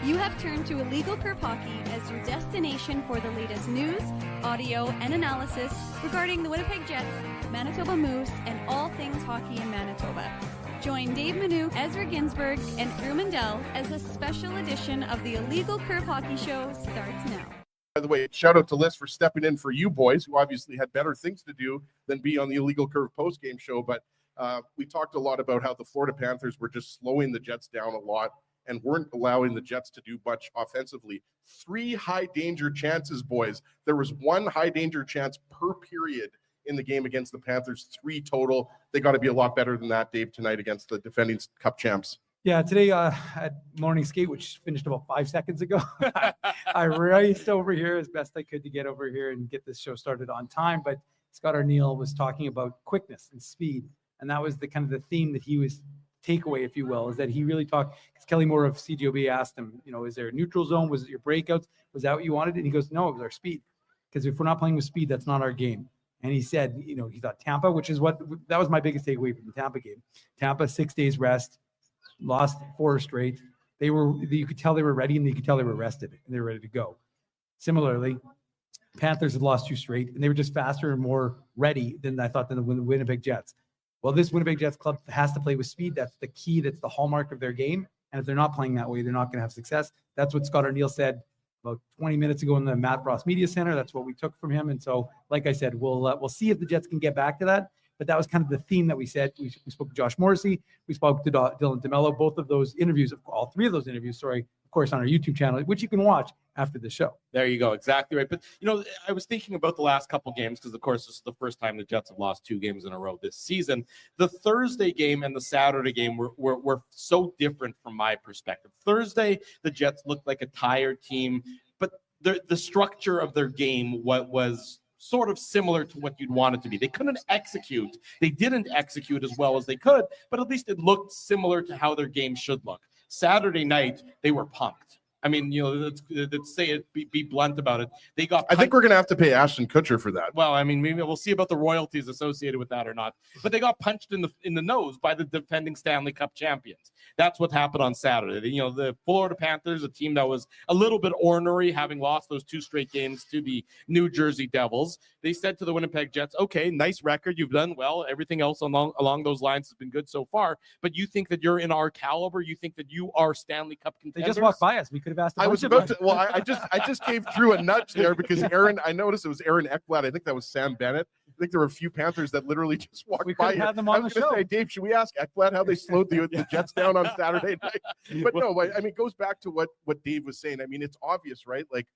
You have turned to Illegal Curve Hockey as your destination for the latest news, audio, and analysis regarding the Winnipeg Jets, Manitoba Moose, and all things hockey in Manitoba. Join Dave Manu, Ezra Ginsburg, and Drew Mandel as a special edition of the Illegal Curve Hockey Show starts now. By the way, shout out to Liz for stepping in for you boys, who obviously had better things to do than be on the Illegal Curve postgame show. But we talked a lot about how the Florida Panthers were just slowing the Jets down a lot and weren't allowing the Jets to do much offensively. 3 high danger chances, boys. There was 1 high danger chance per period in the game against the Panthers, 3 total. They got to be a lot better than that, Dave, tonight against the defending Cup champs. Yeah, today at morning skate, which finished about 5 seconds ago, I raced over here as best I could to get over here and get this show started on time. But Scott Arneal was talking about quickness and speed, and that was the kind of the theme that he was takeaway, if you will, is that he really talked. Because Kelly Moore of CGOB asked him, is there a neutral zone? Was it your breakouts? Was that what you wanted? And he goes, no, it was our speed. Because if we're not playing with speed, that's not our game. And he said, he thought Tampa, which is that was my biggest takeaway from the Tampa game. Tampa, 6 days rest, lost 4 straight. You could tell they were ready, and you could tell they were rested and they were ready to go. Similarly, Panthers had lost 2 straight, and they were just faster and more ready than I thought than the Winnipeg Jets. Well, this Winnipeg Jets club has to play with speed. That's the key. That's the hallmark of their game. And if they're not playing that way, they're not going to have success. That's what Scott Arneal said about 20 minutes ago in the Matt Frost Media Center. That's what we took from him. And so, like I said, we'll see if the Jets can get back to that. But that was kind of the theme that we said. We spoke to Josh Morrissey. We spoke to Dylan DeMello. Both of those interviews, all 3 of those interviews, of course, on our YouTube channel, which you can watch after the show. There you go. Exactly right. But, I was thinking about the last couple games because, of course, this is the first time the Jets have lost 2 games in a row this season. The Thursday game and the Saturday game were so different from my perspective. Thursday, the Jets looked like a tired team, but the structure of their game was sort of similar to what you'd want it to be. They couldn't execute. They didn't execute as well as they could, but at least it looked similar to how their game should look. Saturday night, they were punked. I mean, let's say it, be blunt about it. They got. I think we're going to have to pay Ashton Kutcher for that. Well, I mean, maybe we'll see about the royalties associated with that or not. But they got punched in the nose by the defending Stanley Cup champions. That's what happened on Saturday. The Florida Panthers, a team that was a little bit ornery, having lost those 2 straight games to the New Jersey Devils. They said to the Winnipeg Jets, "Okay, nice record. You've done well. Everything else along those lines has been good so far. But you think that you're in our caliber? You think that you are Stanley Cup contenders?" They just walked by us. We could have asked. I was about to. Well, I just gave Drew a nudge there because I noticed it was Aaron Ekblad. I think that was Sam Bennett. I think there were a few Panthers that literally just walked by. Have them on I was the going to show. say, Dave, should we ask Ekblad how they slowed the Jets down on Saturday night? But no, I mean, it goes back to what Dave was saying. I mean, it's obvious, right? Like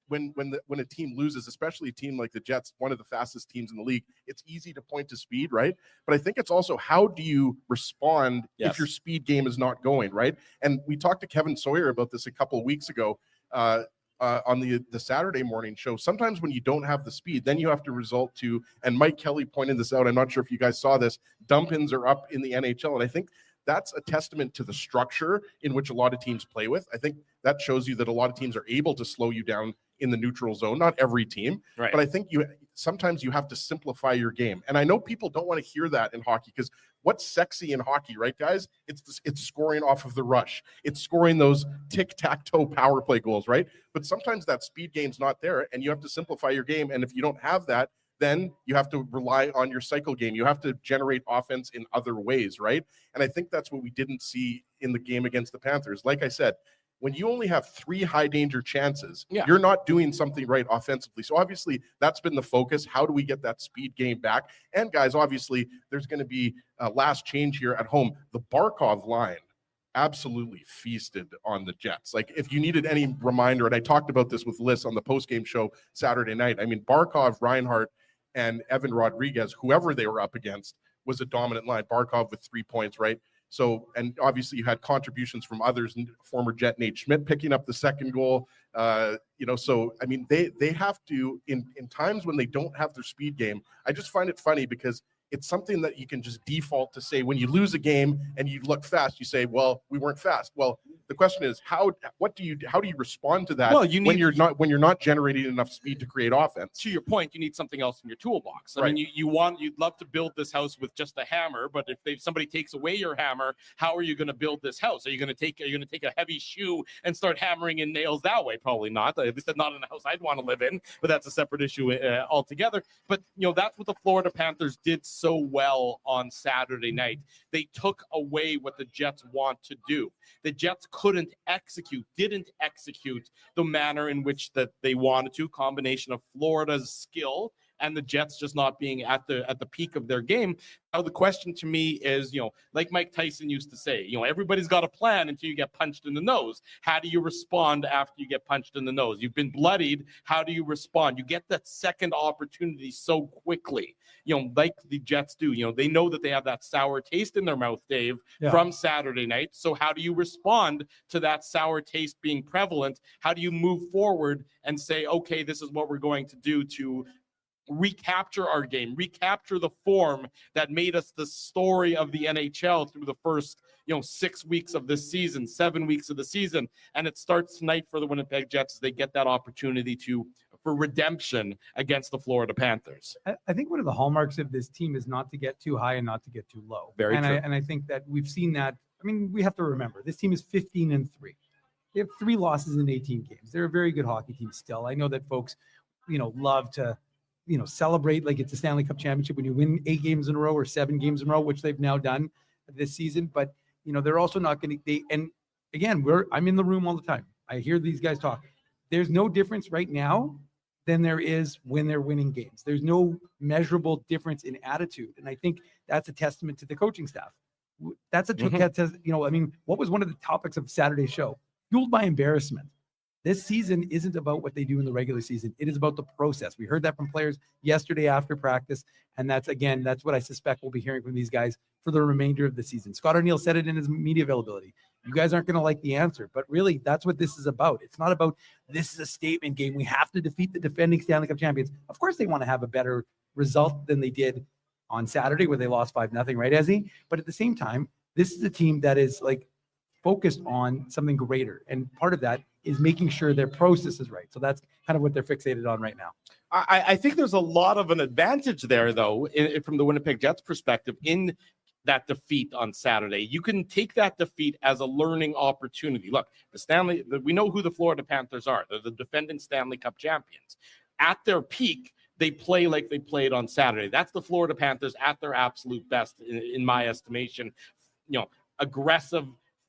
when a team loses, especially a team like the Jets, one of the fastest teams in the league, it's easy to point to speed, right? But I think it's also how do you respond if your speed game is not going, right? And we talked to Kevin Sawyer about this a couple of weeks ago. On the Saturday morning show, sometimes when you don't have the speed, then you have to resort to, and Mike Kelly pointed this out, I'm not sure if you guys saw this, dump-ins are up in the NHL, and I think that's a testament to the structure in which a lot of teams play with. I think that shows you that a lot of teams are able to slow you down in the neutral zone. Not every team, right. But I think sometimes you have to simplify your game. And I know people don't want to hear that in hockey because what's sexy in hockey, right, guys? It's scoring off of the rush. It's scoring those tic-tac-toe power play goals, right? But sometimes that speed game's not there, and you have to simplify your game. And if you don't have that, then you have to rely on your cycle game. You have to generate offense in other ways, right? And I think that's what we didn't see in the game against the Panthers. Like I said, when you only have 3 high danger chances, you're not doing something right offensively. So obviously that's been the focus. How do we get that speed game back? And guys, obviously there's going to be a last change here at home. The Barkov line absolutely feasted on the Jets. Like if you needed any reminder, and I talked about this with Liz on the postgame show Saturday night. I mean, Barkov, Reinhart, and Evan Rodriguez, whoever they were up against, was a dominant line. Barkov with 3 points, right? So, and obviously you had contributions from others, former Jet Nate Schmidt picking up the second goal. So, I mean, they have to, in times when they don't have their speed game, I just find it funny because it's something that you can just default to say when you lose a game and you look fast, you say, well, we weren't fast. Well, the question is how do you respond to that when you're not generating enough speed to create offense? To your point, you need something else in your toolbox. I Right. mean, you'd love to build this house with just a hammer, but if somebody takes away your hammer, how are you going to build this house? Are you going to take a heavy shoe and start hammering in nails that way? Probably not. At least not in a house I'd want to live in, but that's a separate issue altogether. But that's what the Florida Panthers did so well on Saturday night. They took away what the Jets want to do. The Jets didn't execute the manner in which that they wanted to. Combination of Florida's skill and the Jets just not being at the peak of their game. Now the question to me is, like Mike Tyson used to say, everybody's got a plan until you get punched in the nose. How do you respond after you get punched in the nose? You've been bloodied. How do you respond? You get that second opportunity so quickly, like the Jets do. They know that they have that sour taste in their mouth, Dave, from Saturday night. So how do you respond to that sour taste being prevalent? How do you move forward and say, okay, this is what we're going to do to recapture our game, recapture the form that made us the story of the NHL through the first 6 weeks of this season, 7 weeks of the season. And it starts tonight for the Winnipeg Jets as they get that opportunity for redemption against the Florida Panthers. I think one of the hallmarks of this team is not to get too high and not to get too low. Very true. And I think that we've seen that. I mean, we have to remember this team is 15-3. They have 3 losses in 18 games. They're a very good hockey team still. I know that folks, love to celebrate like it's a Stanley Cup championship when you win 8 games in a row or 7 games in a row, which they've now done this season. But, they're also not going to, and again, I'm in the room all the time. I hear these guys talk. There's no difference right now than there is when they're winning games. There's no measurable difference in attitude. And I think that's a testament to the coaching staff. That's what was one of the topics of Saturday's show? Fueled by embarrassment. This season isn't about what they do in the regular season. It is about the process. We heard that from players yesterday after practice. And that's what I suspect we'll be hearing from these guys for the remainder of the season. Scott Arniel said it in his media availability. You guys aren't going to like the answer, but really that's what this is about. It's not about this is a statement game. We have to defeat the defending Stanley Cup champions. Of course they want to have a better result than they did on Saturday where they lost 5-0, right, Ezzy? But at the same time, this is a team that is focused on something greater. And part of that is making sure their process is right. So that's kind of what they're fixated on right now. I think there's a lot of an advantage there, though, from the Winnipeg Jets perspective in that defeat on Saturday. You can take that defeat as a learning opportunity. Look, we know who the Florida Panthers are. They're the defending Stanley Cup champions. At their peak, they play like they played on Saturday. That's the Florida Panthers at their absolute best, in my estimation. Aggressive,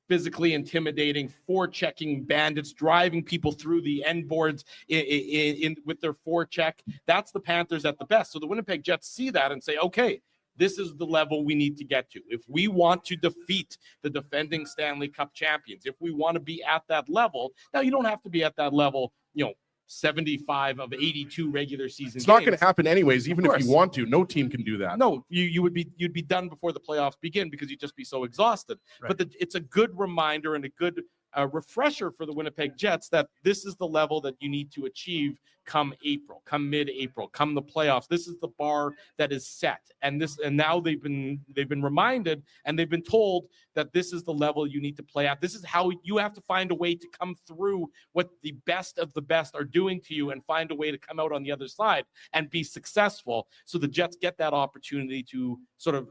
physically intimidating, forechecking bandits, driving people through the end boards with their forecheck. That's the Panthers at the best. So the Winnipeg Jets see that and say, okay, this is the level we need to get to. If we want to defeat the defending Stanley Cup champions, if we want to be at that level, now you don't have to be at that level, 75 of 82 regular season It's games. not going to happen anyways, even if you want to. No team can do that. No, you'd be done before the playoffs begin because you'd just be so exhausted. Right. But it's a good reminder and a good refresher for the Winnipeg Jets that this is the level that you need to achieve come April, come mid-April, come the playoffs. This is the bar that is set. And now they've been reminded and they've been told that this is the level you need to play at. This is how you have to find a way to come through what the best of the best are doing to you and find a way to come out on the other side and be successful. So the Jets get that opportunity to sort of,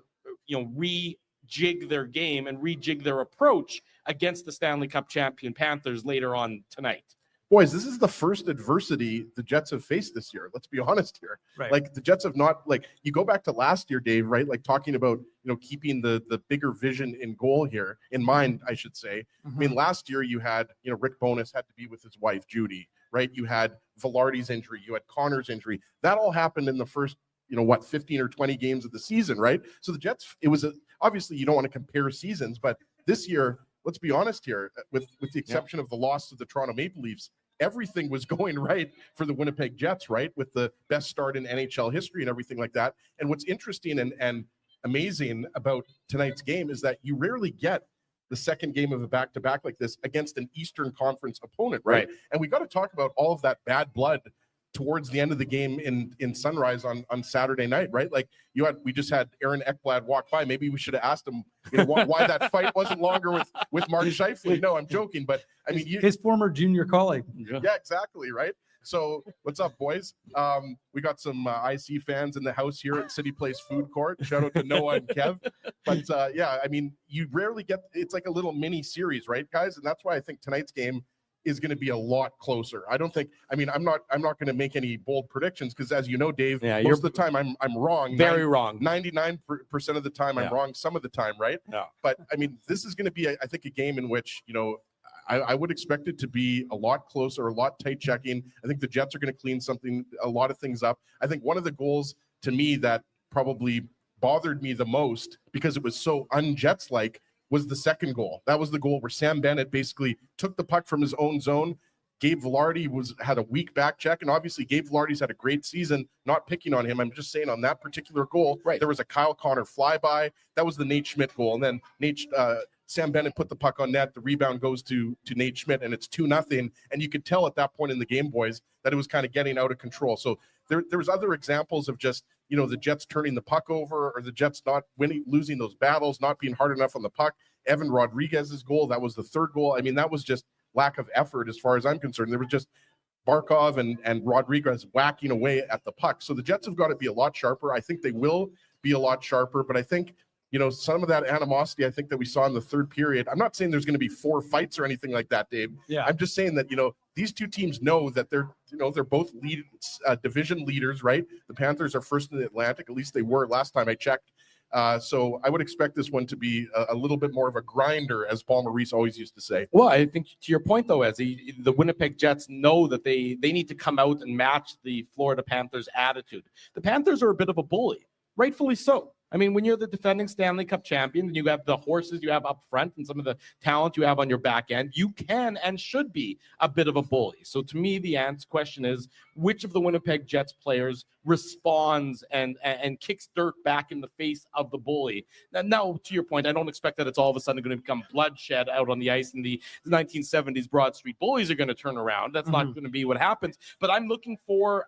rejig their game and rejig their approach against the Stanley Cup champion Panthers later on tonight. Boys, this is the first adversity the Jets have faced this year. Let's be honest here. Right. The Jets have not, you go back to last year, Dave, right? Talking about, keeping the bigger vision in goal here, in mind, I should say. Mm-hmm. I mean, last year you had, Rick Bowness had to be with his wife, Judy, right? You had Velarde's injury. You had Connor's injury. That all happened in the first, 15 or 20 games of the season, right? So the Jets, obviously you don't want to compare seasons, but this year, let's be honest here, with the exception of the loss to the Toronto Maple Leafs, everything was going right for the Winnipeg Jets, right? With the best start in NHL history and everything like that. And what's interesting and amazing about tonight's game is that you rarely get the second game of a back-to-back like this against an Eastern Conference opponent, right? And we got to talk about all of that bad blood towards the end of the game in Sunrise on Saturday night, right? Like we just had Aaron Ekblad walk by. Maybe we should have asked him, why that fight wasn't longer with Mark Scheifele. No, I'm joking, but I mean, his former junior colleague. Yeah, exactly, right? So what's up, boys? We got some IC fans in the house here at City Place Food Court. Shout out to Noah and Kev. But yeah, I mean, you rarely get, it's like a little mini series, right, guys? And that's why I think tonight's game is going to be a lot closer. I'm not going to make any bold predictions because, as you know, Dave, most of the time I'm wrong. Very wrong. 99% of the time I'm wrong. Some of the time, right? Yeah. But I mean, this is going to be, I think, a game in which I would expect it to be a lot closer, a lot tight checking. I think the Jets are going to clean a lot of things up. I think one of the goals to me that probably bothered me the most because it was so un-Jets-like was the second goal. That was the goal where Sam Bennett basically took the puck from his own zone. Gabe Vilardi had a weak back check, and obviously Gabe Vilardi's had a great season, not picking on him. I'm just saying on that particular goal, there was a Kyle Connor flyby. That was the Nate Schmidt goal. And then Sam Bennett put the puck on net. The rebound goes to Nate Schmidt, and it's 2-0. And you could tell at that point in the game, boys, that it was kind of getting out of control. So there was other examples of just, the Jets turning the puck over or the Jets not losing those battles, not being hard enough on the puck. Evan Rodriguez's goal, that was the third goal. I mean, that was just lack of effort as far as I'm concerned. There was just Barkov and Rodriguez whacking away at the puck. So the Jets have got to be a lot sharper. I think they will be a lot sharper, but I think, some of that animosity I think that we saw in the third period, I'm not saying there's going to be 4 fights or anything like that, Dave. Yeah. I'm just saying that, these two teams know that they're both division leaders, right? The Panthers are first in the Atlantic. At least they were last time I checked. So I would expect this one to be a little bit more of a grinder, as Paul Maurice always used to say. Well, I think to your point, though, Ezzy, the Winnipeg Jets know that they need to come out and match the Florida Panthers' attitude. The Panthers are a bit of a bully, rightfully so. I mean, when you're the defending Stanley Cup champion and you have the horses you have up front and some of the talent you have on your back end, you can and should be a bit of a bully. So to me, the question is, which of the Winnipeg Jets players responds and kicks dirt back in the face of the bully? Now, to your point, I don't expect that it's all of a sudden going to become bloodshed out on the ice and the 1970s Broad Street Bullies are going to turn around. That's not going to be what happens. But I'm looking for,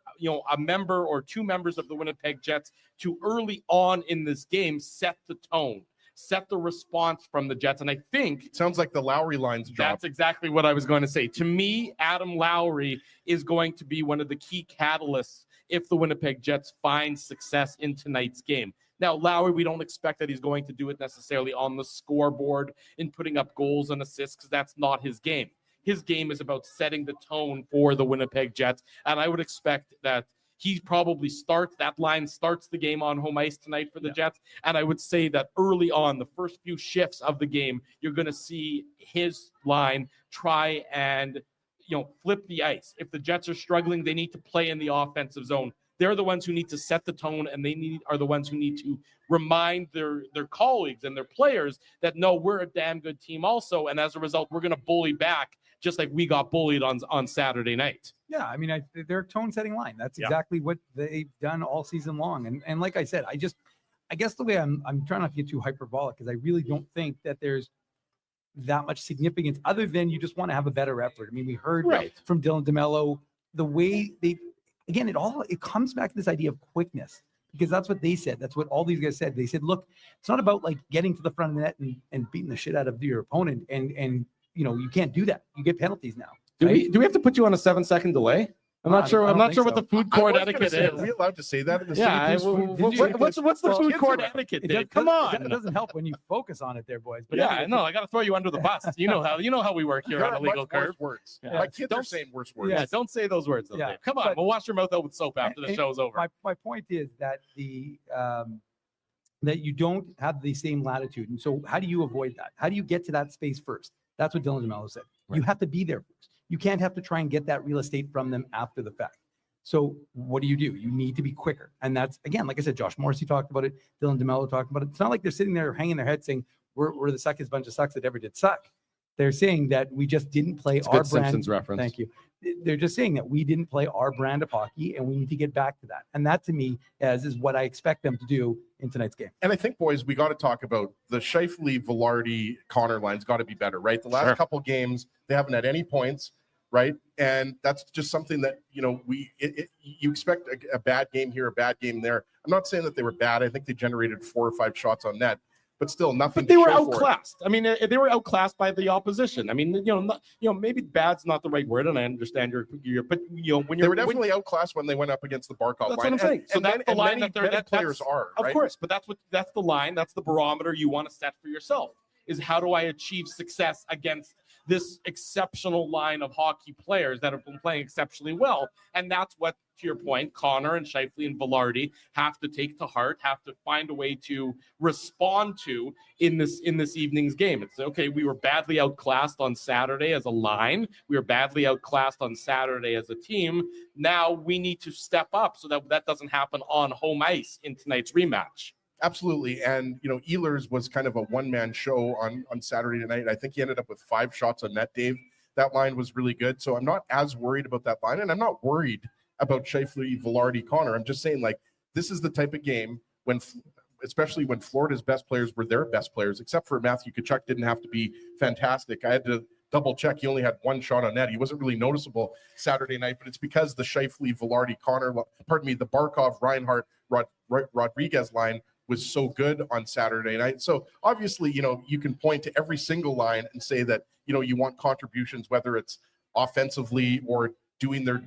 a member or 2 members of the Winnipeg Jets to early on in this game set the tone, set the response from the Jets. And I think it sounds like the Lowry line's job. That's exactly what I was going to say. To me, Adam Lowry is going to be one of the key catalysts if the Winnipeg Jets find success in tonight's game. Now, Lowry, we don't expect that he's going to do it necessarily on the scoreboard in putting up goals and assists because that's not his game. His game is about setting the tone for the Winnipeg Jets. And I would expect that he probably starts the game on home ice tonight for the Jets. And I would say that early on, the first few shifts of the game, you're going to see his line try and, flip the ice. If the Jets are struggling, they need to play in the offensive zone. They're the ones who need to set the tone, and are the ones who need to remind their colleagues and their players that, no, we're a damn good team also. And as a result, we're going to bully back just like we got bullied on Saturday night. Yeah, I mean, they're a tone-setting line. That's exactly what they've done all season long. And like I said, I guess the way I'm trying not to get too hyperbolic because I really don't think that there's that much significance other than you just want to have a better effort. I mean, we heard from Dylan DeMello the way again, it comes back to this idea of quickness because that's what they said. That's what all these guys said. They said, look, it's not about like getting to the front of the net and beating the shit out of your opponent. And you can't do that. You get penalties now. Do we have to put you on a 7-second delay? I'm not sure what the food court etiquette is. Are we allowed to say that in the what's the food court etiquette, Dave? Come on. It doesn't help when you focus on it there, boys. But I know. I got to throw you under the bus. You know how we work here on Illegal Curve. Words. Yeah. My kids are saying worse words. Yeah, don't say those words, though, Dave. Come on. We'll wash your mouth out with soap after the show's over. My point is that that you don't have the same latitude. And so how do you avoid that? How do you get to that space first? That's what Dylan DeMello said. Right. You have to be there first. You can't have to try and get that real estate from them after the fact. So what do? You need to be quicker. And that's, again, like I said, Josh Morrissey talked about it. Dylan DeMello talked about it. It's not like they're sitting there hanging their head saying, we're the suckest bunch of sucks that ever did suck. They're saying that we just didn't play our brand. Simpsons reference. Thank you. They're just saying that we didn't play our brand of hockey and we need to get back to that. And that to me is what I expect them to do in tonight's game. And I think, boys, we got to talk about the Scheifele, Vilardi, Connor line's got to be better, right? The last couple games, they haven't had any points. right? And that's just something that, you know, you expect a bad game here, a bad game there. I'm not saying that they were bad. I think they generated 4 or 5 shots on net, but still nothing. But they were show for it. outclassed. I mean, they were outclassed by the opposition. I mean, maybe bad's not the right word, and I understand but when they were definitely outclassed when they went up against the Barkov line. That's what I'm saying. So that's the line that players are, of right? course, but that's the line, that's the barometer you want to set for yourself. Is how do I achieve success against this exceptional line of hockey players that have been playing exceptionally well? And that's what, to your point, Connor and Scheifele and Velarde have to take to heart, have to find a way to respond to in this evening's game. It's okay, we were badly outclassed on Saturday as a line. We were badly outclassed on Saturday as a team. Now we need to step up so that doesn't happen on home ice in tonight's rematch. Absolutely. And, you know, Ehlers was kind of a one-man show on Saturday night. I think he ended up with 5 shots on net, Dave. That line was really good. So I'm not as worried about that line. And I'm not worried about Scheifele, Velarde, Connor. I'm just saying, like, this is the type of game especially when Florida's best players were their best players, except for Matthew Tkachuk didn't have to be fantastic. I had to double check. He only had 1 shot on net. He wasn't really noticeable Saturday night, but it's because the Scheifele, Velarde, Connor, the Barkov, Reinhart, Rodriguez line was so good on Saturday night. So obviously, you know, you can point to every single line and say that, you know, you want contributions, whether it's offensively or doing their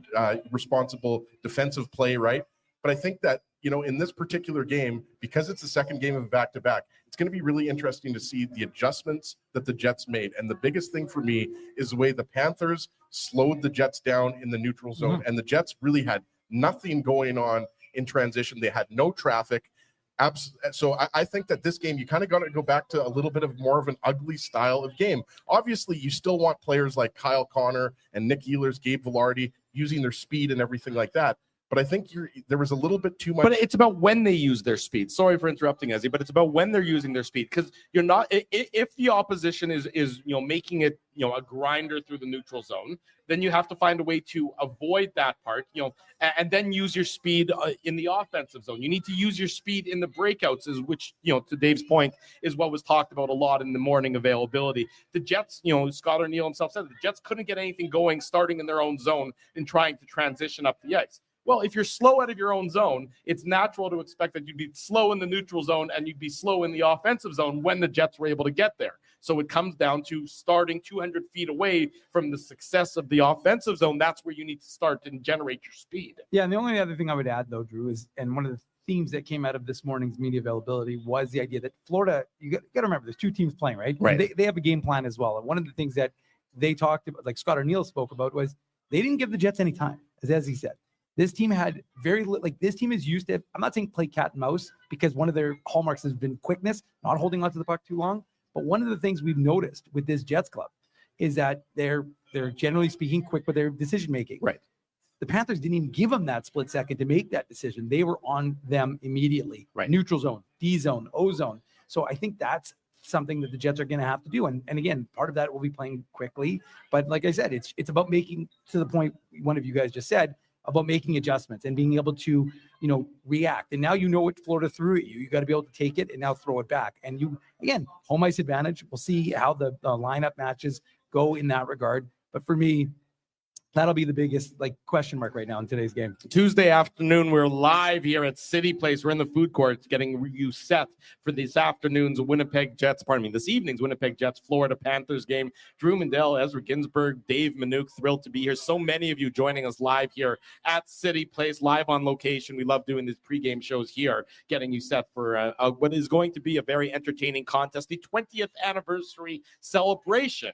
responsible defensive play, right? But I think that, you know, in this particular game, because it's the second game of back-to-back, it's going to be really interesting to see the adjustments that the Jets made. And the biggest thing for me is the way the Panthers slowed the Jets down in the neutral zone. And the Jets really had nothing going on in transition. They had no traffic. So I think that this game, you kind of got to go back to a little bit of more of an ugly style of game. Obviously, you still want players like Kyle Connor and Nick Ehlers, Gabe Velarde using their speed and everything like that. But I think there was a little bit too much. But it's about when they use their speed. Sorry for interrupting, Ezzy, but it's about when they're using their speed. Because you're not, if the opposition is making it a grinder through the neutral zone, then you have to find a way to avoid that part, and then use your speed in the offensive zone. You need to use your speed in the breakouts, which to Dave's point is what was talked about a lot in the morning availability. The Jets, Scott O'Neill himself said the Jets couldn't get anything going starting in their own zone and trying to transition up the ice. Well, if you're slow out of your own zone, it's natural to expect that you'd be slow in the neutral zone and you'd be slow in the offensive zone when the Jets were able to get there. So it comes down to starting 200 feet away from the success of the offensive zone. That's where you need to start and generate your speed. Yeah, and the only other thing I would add, though, Drew, is, and one of the themes that came out of this morning's media availability was the idea that Florida, you got to remember, there's 2 teams playing, right? Right. They have a game plan as well. And one of the things that they talked about, like Scott O'Neill spoke about, was they didn't give the Jets any time, as he said. This team had this team is used to, I'm not saying play cat and mouse, because one of their hallmarks has been quickness, not holding onto the puck too long. But one of the things we've noticed with this Jets club is that they're generally speaking quick with their decision making. Right. The Panthers didn't even give them that split second to make that decision. They were on them immediately. Right. Neutral zone, D zone, O zone. So I think that's something that the Jets are going to have to do. And again, part of that will be playing quickly. But like I said, it's about making, to the point one of you guys just said, about making adjustments and being able to, react. And now what Florida threw at you. You got to be able to take it and now throw it back. And again, home ice advantage. We'll see how the lineup matches go in that regard. But for me, that'll be the biggest question mark right now in today's game. Tuesday afternoon, we're live here at City Place. We're in the food court getting you set for this evening's Winnipeg Jets, Florida Panthers game. Drew Mandel, Ezra Ginsburg, Dave Minuk, thrilled to be here. So many of you joining us live here at City Place, live on location. We love doing these pregame shows here, getting you set for what is going to be a very entertaining contest, the 20th anniversary celebration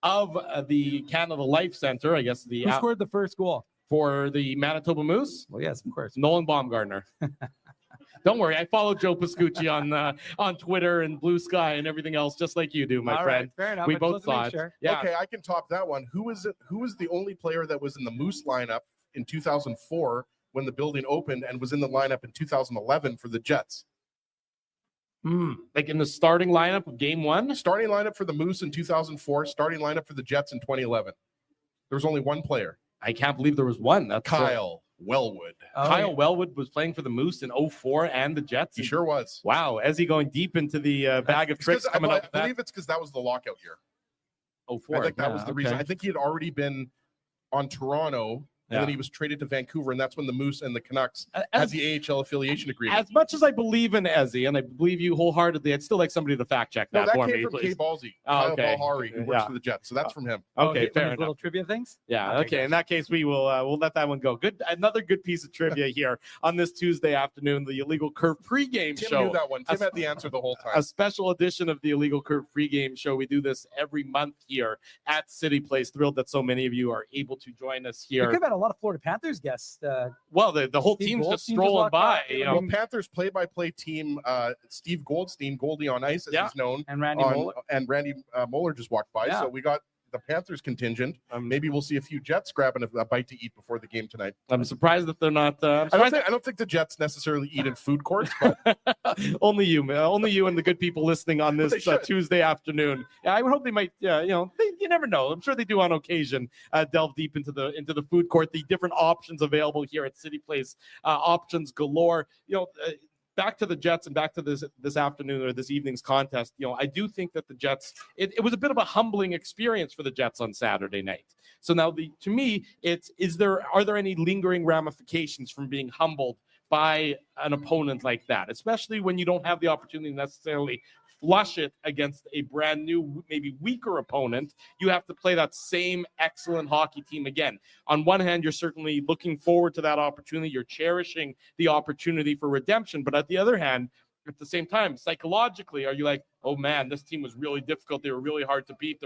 of the Canada Life Center. I guess Who scored the first goal for the Manitoba Moose? Well, yes, of course. Nolan Baumgartner. Don't worry, I follow Joe Pascucci on Twitter and Blue Sky and everything else, just like you do, my friend. Right, fair enough. We both saw it. Sure. Yeah. Okay, I can top that one. Who was the only player that was in the Moose lineup in 2004 when the building opened and was in the lineup in 2011 for the Jets? Like in the starting lineup of game one? Starting lineup for the Moose in 2004, starting lineup for the Jets in 2011. There was only one player. I can't believe there was one. That's Kyle Wellwood. Kyle Wellwood was playing for the Moose in 04 and the Jets. He sure was. Wow. Ezzy going deep into the bag of tricks coming up. I believe it's because that was the lockout year. 04. I think that was the reason. I think he had already been on Toronto. And then he was traded to Vancouver, and that's when the Moose and the Canucks had the AHL affiliation agreement. As much as I believe in Ezzy, and I believe you wholeheartedly, I'd still like somebody to fact check that for me. That came from please. K-Ballsy, Oh, Kyle Balhari, who works for the Jets. So that's from him. Okay, fair enough. Little trivia things. Yeah. Okay. In that case, we'll let that one go. Good. Another good piece of trivia here on this Tuesday afternoon. The Illegal Curve pregame Tim show. knew that one. Tim had the answer the whole time. A special edition of the Illegal Curve pregame show. We do this every month here at City Place. Thrilled that so many of you are able to join us We here. could have had a lot of Florida Panthers guests. Well, the whole Steve team's just Goldstein strolling walked by. by. You know, Well, Panthers play-by-play team, Steve Goldstein, Goldie on Ice, as he's known, And Randy Moeller. and Randy Moeller just walked by. Yeah. So we got the Panthers contingent. Maybe we'll see a few Jets grabbing a bite to eat before the game tonight. I'm surprised that they're not. I don't think the Jets necessarily eat in food courts, but only you and the good people listening on this Tuesday afternoon. Yeah, I would hope they might. You never know. I'm sure they do on occasion delve deep into the food court. The different options available here at City Place, options galore. Back to the Jets and back to this afternoon or this evening's contest. I do think that the Jets, it was a bit of a humbling experience for the Jets on Saturday night. So now to me, are there any lingering ramifications from being humbled by an opponent like that, especially when you don't have the opportunity to necessarily flush it against a brand new, maybe weaker opponent? You have to play that same excellent hockey team again. On one hand, you're certainly looking forward to that opportunity. You're cherishing the opportunity for redemption. But at the other hand, at the same time, psychologically, are you like, oh man, this team was really difficult. They were really hard to beat.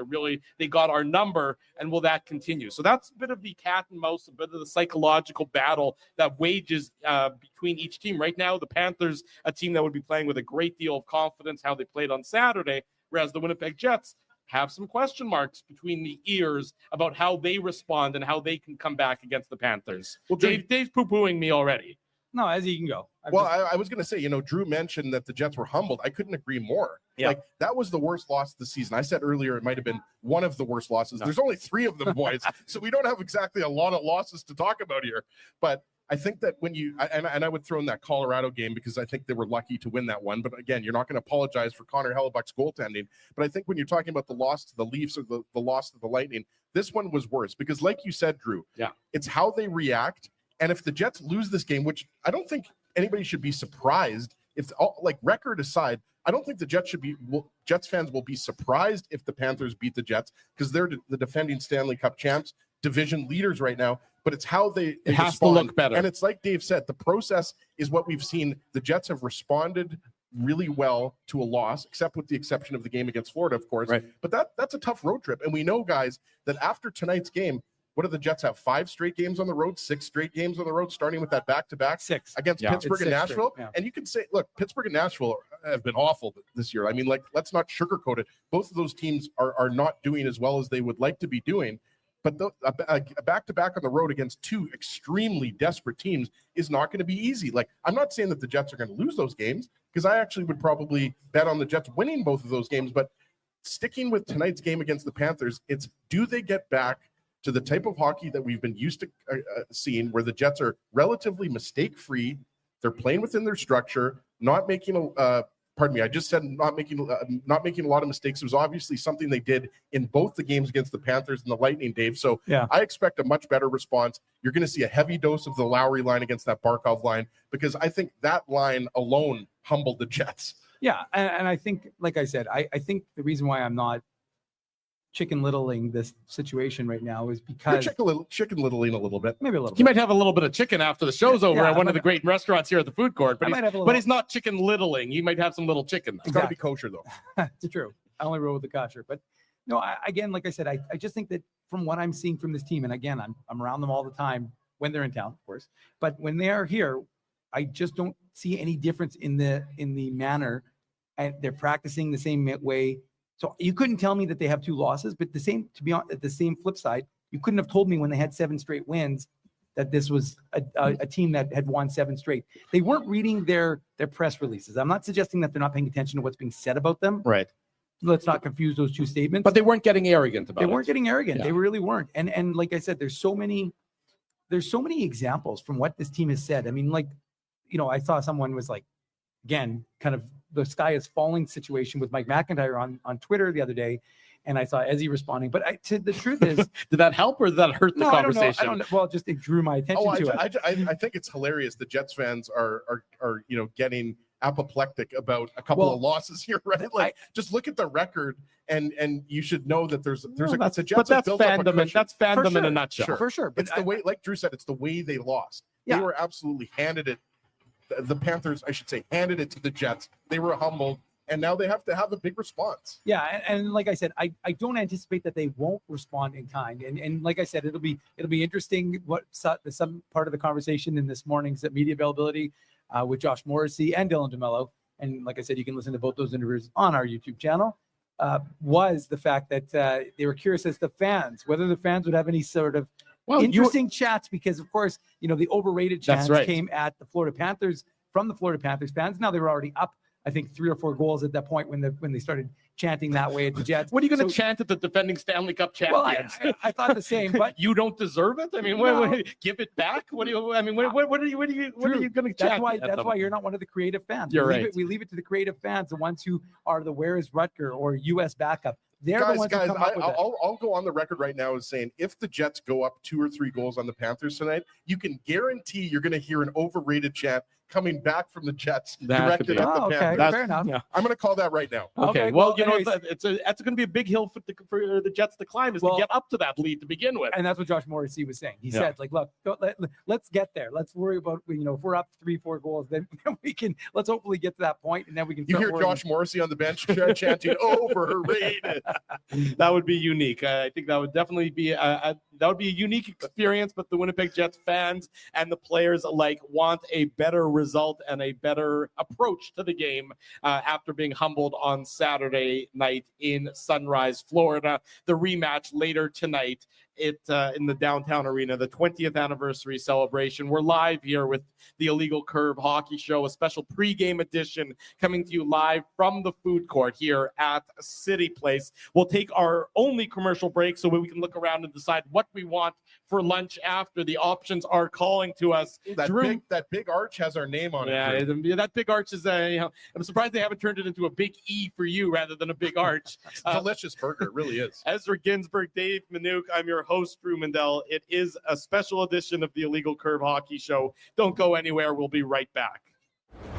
They got our number, and will that continue? So that's a bit of the cat and mouse, a bit of the psychological battle that wages between each team. Right now, the Panthers, a team that would be playing with a great deal of confidence, how they played on Saturday, whereas the Winnipeg Jets have some question marks between the ears about how they respond and how they can come back against the Panthers. Well, Dave's poo-pooing me already. No, as you can go. I was going to say, Drew mentioned that the Jets were humbled. I couldn't agree more. Yeah. Like, that was the worst loss of the season. I said earlier it might have been one of the worst losses. No. There's only 3 of them, boys. So we don't have exactly a lot of losses to talk about here. But I think that when I would throw in that Colorado game because I think they were lucky to win that one. But again, you're not going to apologize for Connor Hellebuck's goaltending. But I think when you're talking about the loss to the Leafs or the loss to the Lightning, this one was worse because, like you said, Drew, it's how they react. And if the Jets lose this game, which I don't think anybody should be surprised, record aside, I don't think the Jets fans will be surprised if the Panthers beat the Jets because they're the defending Stanley Cup champs, division leaders right now. But it's how they it has respond. to look better. And it's like Dave said, the process is what we've seen. The Jets have responded really well to a loss, except with the exception of the game against Florida, of course. Right. But that's a tough road trip. And we know, guys, that after tonight's game, what do the Jets have? 5 straight games on the road, 6 straight games on the road, starting with that back-to-back 6 against Pittsburgh and Nashville. Straight, yeah. And you can say, look, Pittsburgh and Nashville have been awful this year. I mean, let's not sugarcoat it. Both of those teams are not doing as well as they would like to be doing. But a back-to-back on the road against 2 extremely desperate teams is not going to be easy. Like, I'm not saying that the Jets are going to lose those games because I actually would probably bet on the Jets winning both of those games. But sticking with tonight's game against the Panthers, do they get back to the type of hockey that we've been used to seeing, where the Jets are relatively mistake-free, they're playing within their structure, not making I just said not making a lot of mistakes. It was obviously something they did in both the games against the Panthers and the Lightning, Dave. So I expect a much better response. You're going to see a heavy dose of the Lowry line against that Barkov line because I think that line alone humbled the Jets. Yeah, and I think, like I said, I think the reason why I'm not chicken littling this situation right now is because chicken littling a little bit. Maybe a little bit. He might have a little bit of chicken after the show's over at one of the great restaurants here at the food court, but he's not chicken littling. He might have some little chicken. It's got to be kosher though. It's true. I only roll with the kosher, but no, again, like I said, I just think that from what I'm seeing from this team, and again, I'm around them all the time when they're in town, of course, but when they are here, I just don't see any difference in the manner, and they're practicing the same way. So you couldn't tell me that they have 2 losses, but the same flip side, you couldn't have told me when they had 7 straight wins that this was a team that had won 7 straight. They weren't reading their press releases. I'm not suggesting that they're not paying attention to what's being said about them. Right. Let's not confuse those 2 statements. But they weren't getting arrogant about it. They weren't getting arrogant. Yeah. They really weren't. And like I said, there's so many examples from what this team has said. I mean, I saw someone was like, again, kind of the sky is falling situation with Mike McIntyre on Twitter the other day. and I saw Ezzy responding. But the truth is, did that help or did that hurt the no, conversation? I don't know. Well, just it drew my attention to it. I think it's hilarious. The Jets fans are getting apoplectic about a couple of losses here, right? Like, just look at the record, and you should know that there's a Jets. But that's fandom. That's fandom in a nutshell. For sure. But it's the way, like Drew said, it's the way they lost. Yeah. They were absolutely handed it. The Panthers, I should say, handed it to the Jets. They were humbled, and now they have to have a big response. Yeah, and like I said, I don't anticipate that they won't respond in kind. And like I said, it'll be interesting what some part of the conversation in this morning's media availability with Josh Morrissey and Dylan DeMello. And like I said, you can listen to both those interviews on our YouTube channel. Was the fact that they were curious as to fans, whether the fans would have any sort of interesting chats, because of course, the overrated chants came at the Florida Panthers from the Florida Panthers fans. Now they were already up, I think, 3 or 4 goals at that point when they started chanting that way at the Jets. What are you going to chant at the defending Stanley Cup champions? Well, I thought the same, but you don't deserve it. I mean, what, give it back. What are you going to chant? That's why you're not one of the creative fans. You're right. We leave it to the creative fans, the ones who are the Where is Rutger or U.S. backup. They're the ones who come up with it. I'll go on the record right now as saying, if the Jets go up 2 or 3 goals on the Panthers tonight, you can guarantee you're going to hear an overrated chant coming back from the Jets directed at the Panthers. Fair enough. Yeah. I'm going to call that right now. Okay. Well, that's going to be a big hill for the Jets to climb to get up to that lead to begin with. And that's what Josh Morrissey was saying. He said, like, look, let's get there. Let's worry about, if we're up 3-4 goals, then we can, let's hopefully get to that point, and then we can. You hear Josh Morrissey on the bench chanting overrated. That would be unique. I think that would definitely be a unique experience. But the Winnipeg Jets fans and the players alike want a better result and a better approach to the game after being humbled on Saturday night in Sunrise, Florida. The rematch later tonight in the downtown arena, the 20th anniversary celebration. We're live here with the Illegal Curve Hockey Show, a special pregame edition coming to you live from the food court here at City Place. We'll take our only commercial break so we can look around and decide what we want for lunch after. The options are calling to us. That big arch has our name on it. Yeah, that big arch is, I'm surprised they haven't turned it into a big E for you rather than a big arch. Delicious burger, it really is. Ezra Ginsburg, Dave Minuk, I'm your host, Drew Mandel. It is a special edition of the Illegal Curve Hockey Show. Don't go anywhere. We'll be right back.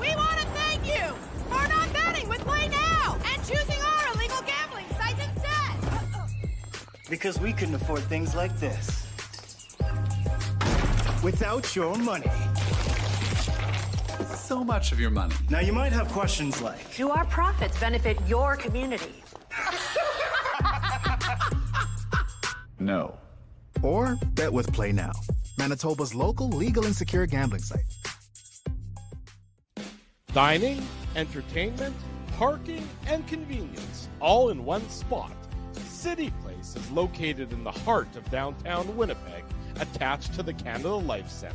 We want to thank you for not betting with Play Now and choosing our illegal gambling site instead. Because we couldn't afford things like this without your money. So much of your money. Now you might have questions like, do our profits benefit your community? No. Or bet with Play Now, Manitoba's local legal and secure gambling site. Dining, entertainment, parking, and convenience, all in one spot. City Place is located in the heart of downtown Winnipeg, attached to the Canada Life Center.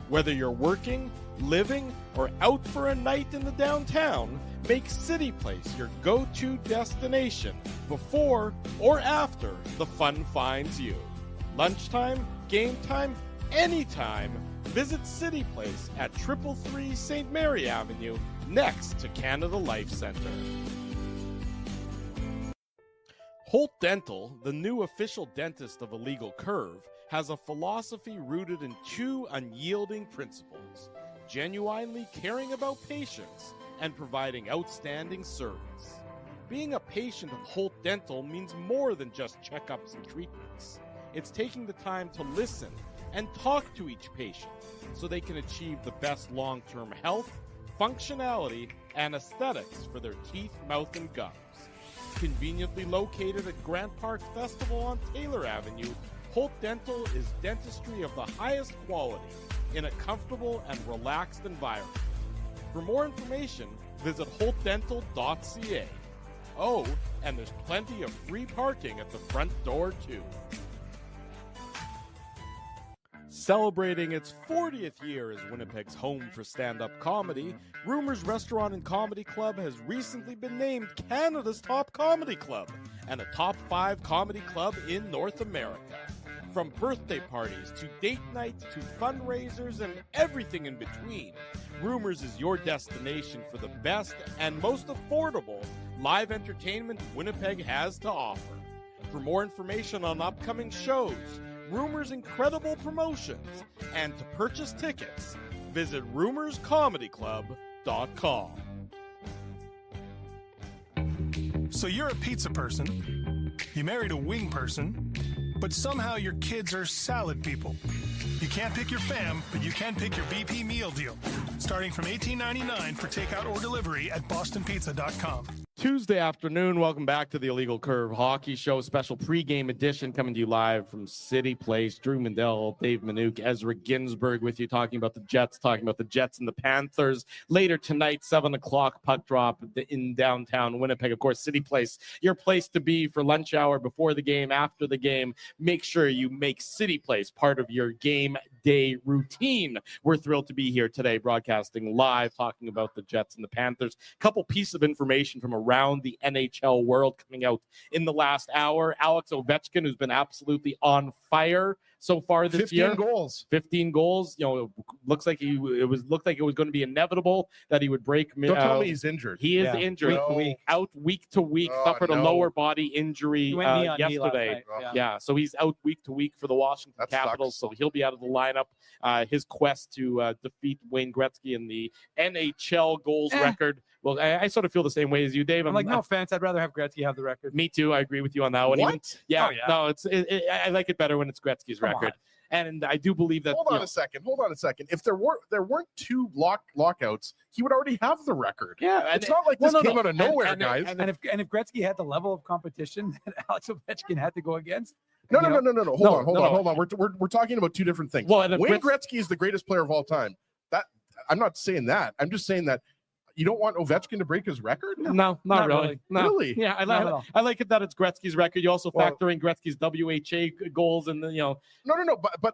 Whether you're working, living, or out for a night in the downtown, make City Place your go-to destination before or after the fun finds you. Lunchtime, game time, anytime, visit City Place at 333 St. Mary Avenue, next to Canada Life Center. Holt Dental, the new official dentist of Illegal Curve, has a philosophy rooted in 2 unyielding principles: genuinely caring about patients and providing outstanding service. Being a patient of Holt Dental means more than just checkups and treatments. It's taking the time to listen and talk to each patient so they can achieve the best long-term health, functionality, and aesthetics for their teeth, mouth, and gums. Conveniently located at Grant Park Festival on Taylor Avenue, Holt Dental is dentistry of the highest quality in a comfortable and relaxed environment. For more information, visit holtdental.ca. Oh, and there's plenty of free parking at the front door, too. Celebrating its 40th year as Winnipeg's home for stand-up comedy, Rumors Restaurant and Comedy Club has recently been named Canada's top comedy club and a top 5 comedy club in North America. From birthday parties to date nights to fundraisers and everything in between, Rumors is your destination for the best and most affordable live entertainment Winnipeg has to offer. For more information on upcoming shows, Rumor's incredible promotions, and to purchase tickets, visit rumorscomedyclub.com. So you're a pizza person, you married a wing person, but somehow your kids are salad people. You can't pick your fam, but you can pick your BP meal deal. Starting from $18.99 for takeout or delivery at bostonpizza.com. Tuesday afternoon, welcome back to the Illegal Curve Hockey Show, special pregame edition coming to you live from City Place. Drew Mandel, Dave Minuk, Ezra Ginsburg with you, talking about the Jets and the Panthers. Later tonight, 7 o'clock, puck drop in downtown Winnipeg. Of course, City Place, your place to be for lunch hour, before the game, after the game. Make sure you make City Place part of your game day routine. We're thrilled to be here today, broadcasting live, talking about the Jets and the Panthers. Couple pieces of information from around the NHL world coming out in the last hour. Alex Ovechkin, who's been absolutely on fire so far this year. 15 goals. You know, looked like it was going to be inevitable that he would break. Don't tell me he's injured. He is injured. Out week to week. Suffered a lower body injury yesterday. Yeah, so he's out week to week for the Washington Capitals. So he'll be out of the lineup. His quest to defeat Wayne Gretzky in the NHL goals record. Well, I sort of feel the same way as you, Dave. I'm like, no offense, I'd rather have Gretzky have the record. Me too. I agree with you on that one. What? No, I like it better when it's Gretzky's record. And I do believe that. Hold on a second. If there weren't two lockouts, he would already have the record. Yeah, it's not like this came out of nowhere, guys. And if Gretzky had the level of competition that Alex Ovechkin had to go against. No. Hold on. We're talking about two different things. Well, Wayne Gretzky is the greatest player of all time. I'm not saying that. I'm just saying that. You don't want Ovechkin to break his record? No, not really. No. Really? Yeah, I like it that it's Gretzky's record. You also factor in Gretzky's WHA goals and No. But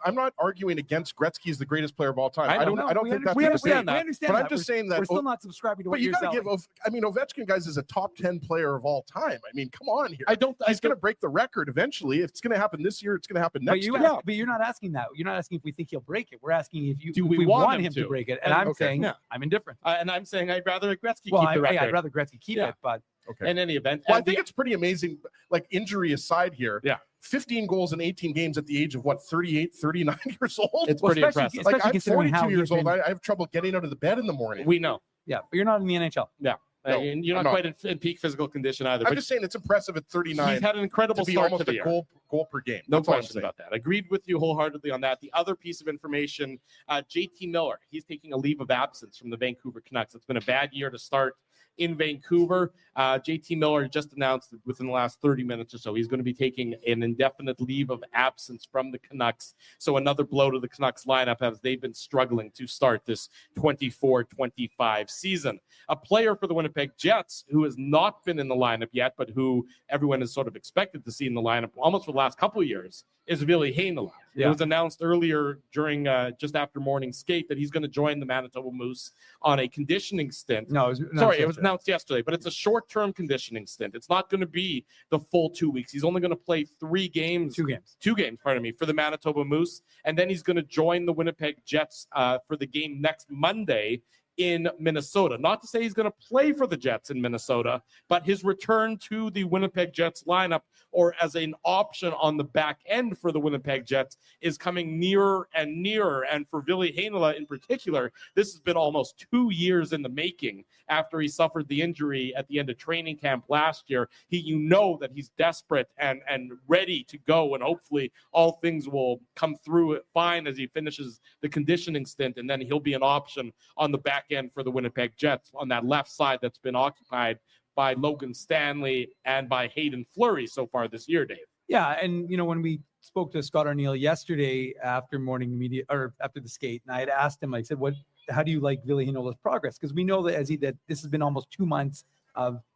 I'm not arguing against Gretzky as the greatest player of all time. I don't think that's we the understand debate. that. But I'm just saying that we're still not subscribing to what but you you're got to selling. give. Ovechkin, guys, is a top 10 player of all time. I mean, come on here. He's going to break the record eventually. If it's going to happen this year, it's going to happen next year. But you're not asking that. You're not asking if we think he'll break it. We're asking if we want him to break it. And I'm saying I'm indifferent. And I'm saying I'd rather Gretzky keep the record. I'd rather Gretzky keep it, but in any event. Well, I think it's pretty amazing, like injury aside here. Yeah. 15 goals in 18 games at the age of 38, 39 years old? It's pretty impressive. Like, I'm 42 years old. I have trouble getting out of the bed in the morning. We know. Yeah, but you're not in the NHL. Yeah. No, and you're not quite in peak physical condition either. I'm just saying it's impressive at 39. He's had an incredible to be start almost to the a year. goal per game. No question about that. Agreed with you wholeheartedly on that. The other piece of information, JT Miller, he's taking a leave of absence from the Vancouver Canucks. It's been a bad year to start in Vancouver. JT Miller just announced that within the last 30 minutes or so, he's going to be taking an indefinite leave of absence from the Canucks. So another blow to the Canucks lineup as they've been struggling to start this 24-25 season. A player for the Winnipeg Jets who has not been in the lineup yet, but who everyone is sort of expected to see in the lineup almost for the last couple of years, is Ville Heinola. Yeah. It was announced earlier during just after morning skate that he's going to join the Manitoba Moose on a conditioning stint. No, it was announced yesterday, but it's a short-term conditioning stint. It's not going to be the full 2 weeks. He's only going to play 2 games, for the Manitoba Moose, and then he's going to join the Winnipeg Jets for the game next Monday in Minnesota. Not to say he's going to play for the Jets in Minnesota, but his return to the Winnipeg Jets lineup, or as an option on the back end for the Winnipeg Jets, is coming nearer and nearer. And for Ville Heinola in particular, this has been almost 2 years in the making after he suffered the injury at the end of training camp last year. You know that he's desperate and ready to go, and hopefully all things will come through fine as he finishes the conditioning stint, and then he'll be an option on the back end for the Winnipeg Jets on that left side that's been occupied by Logan Stanley and by Hayden Fleury so far this year, Dave. Yeah, and when we spoke to Scott Arniel yesterday after morning media or after the skate, and I had asked him, I said, how do you like Ville Heinola's progress? Because we know that that this has been almost 2 months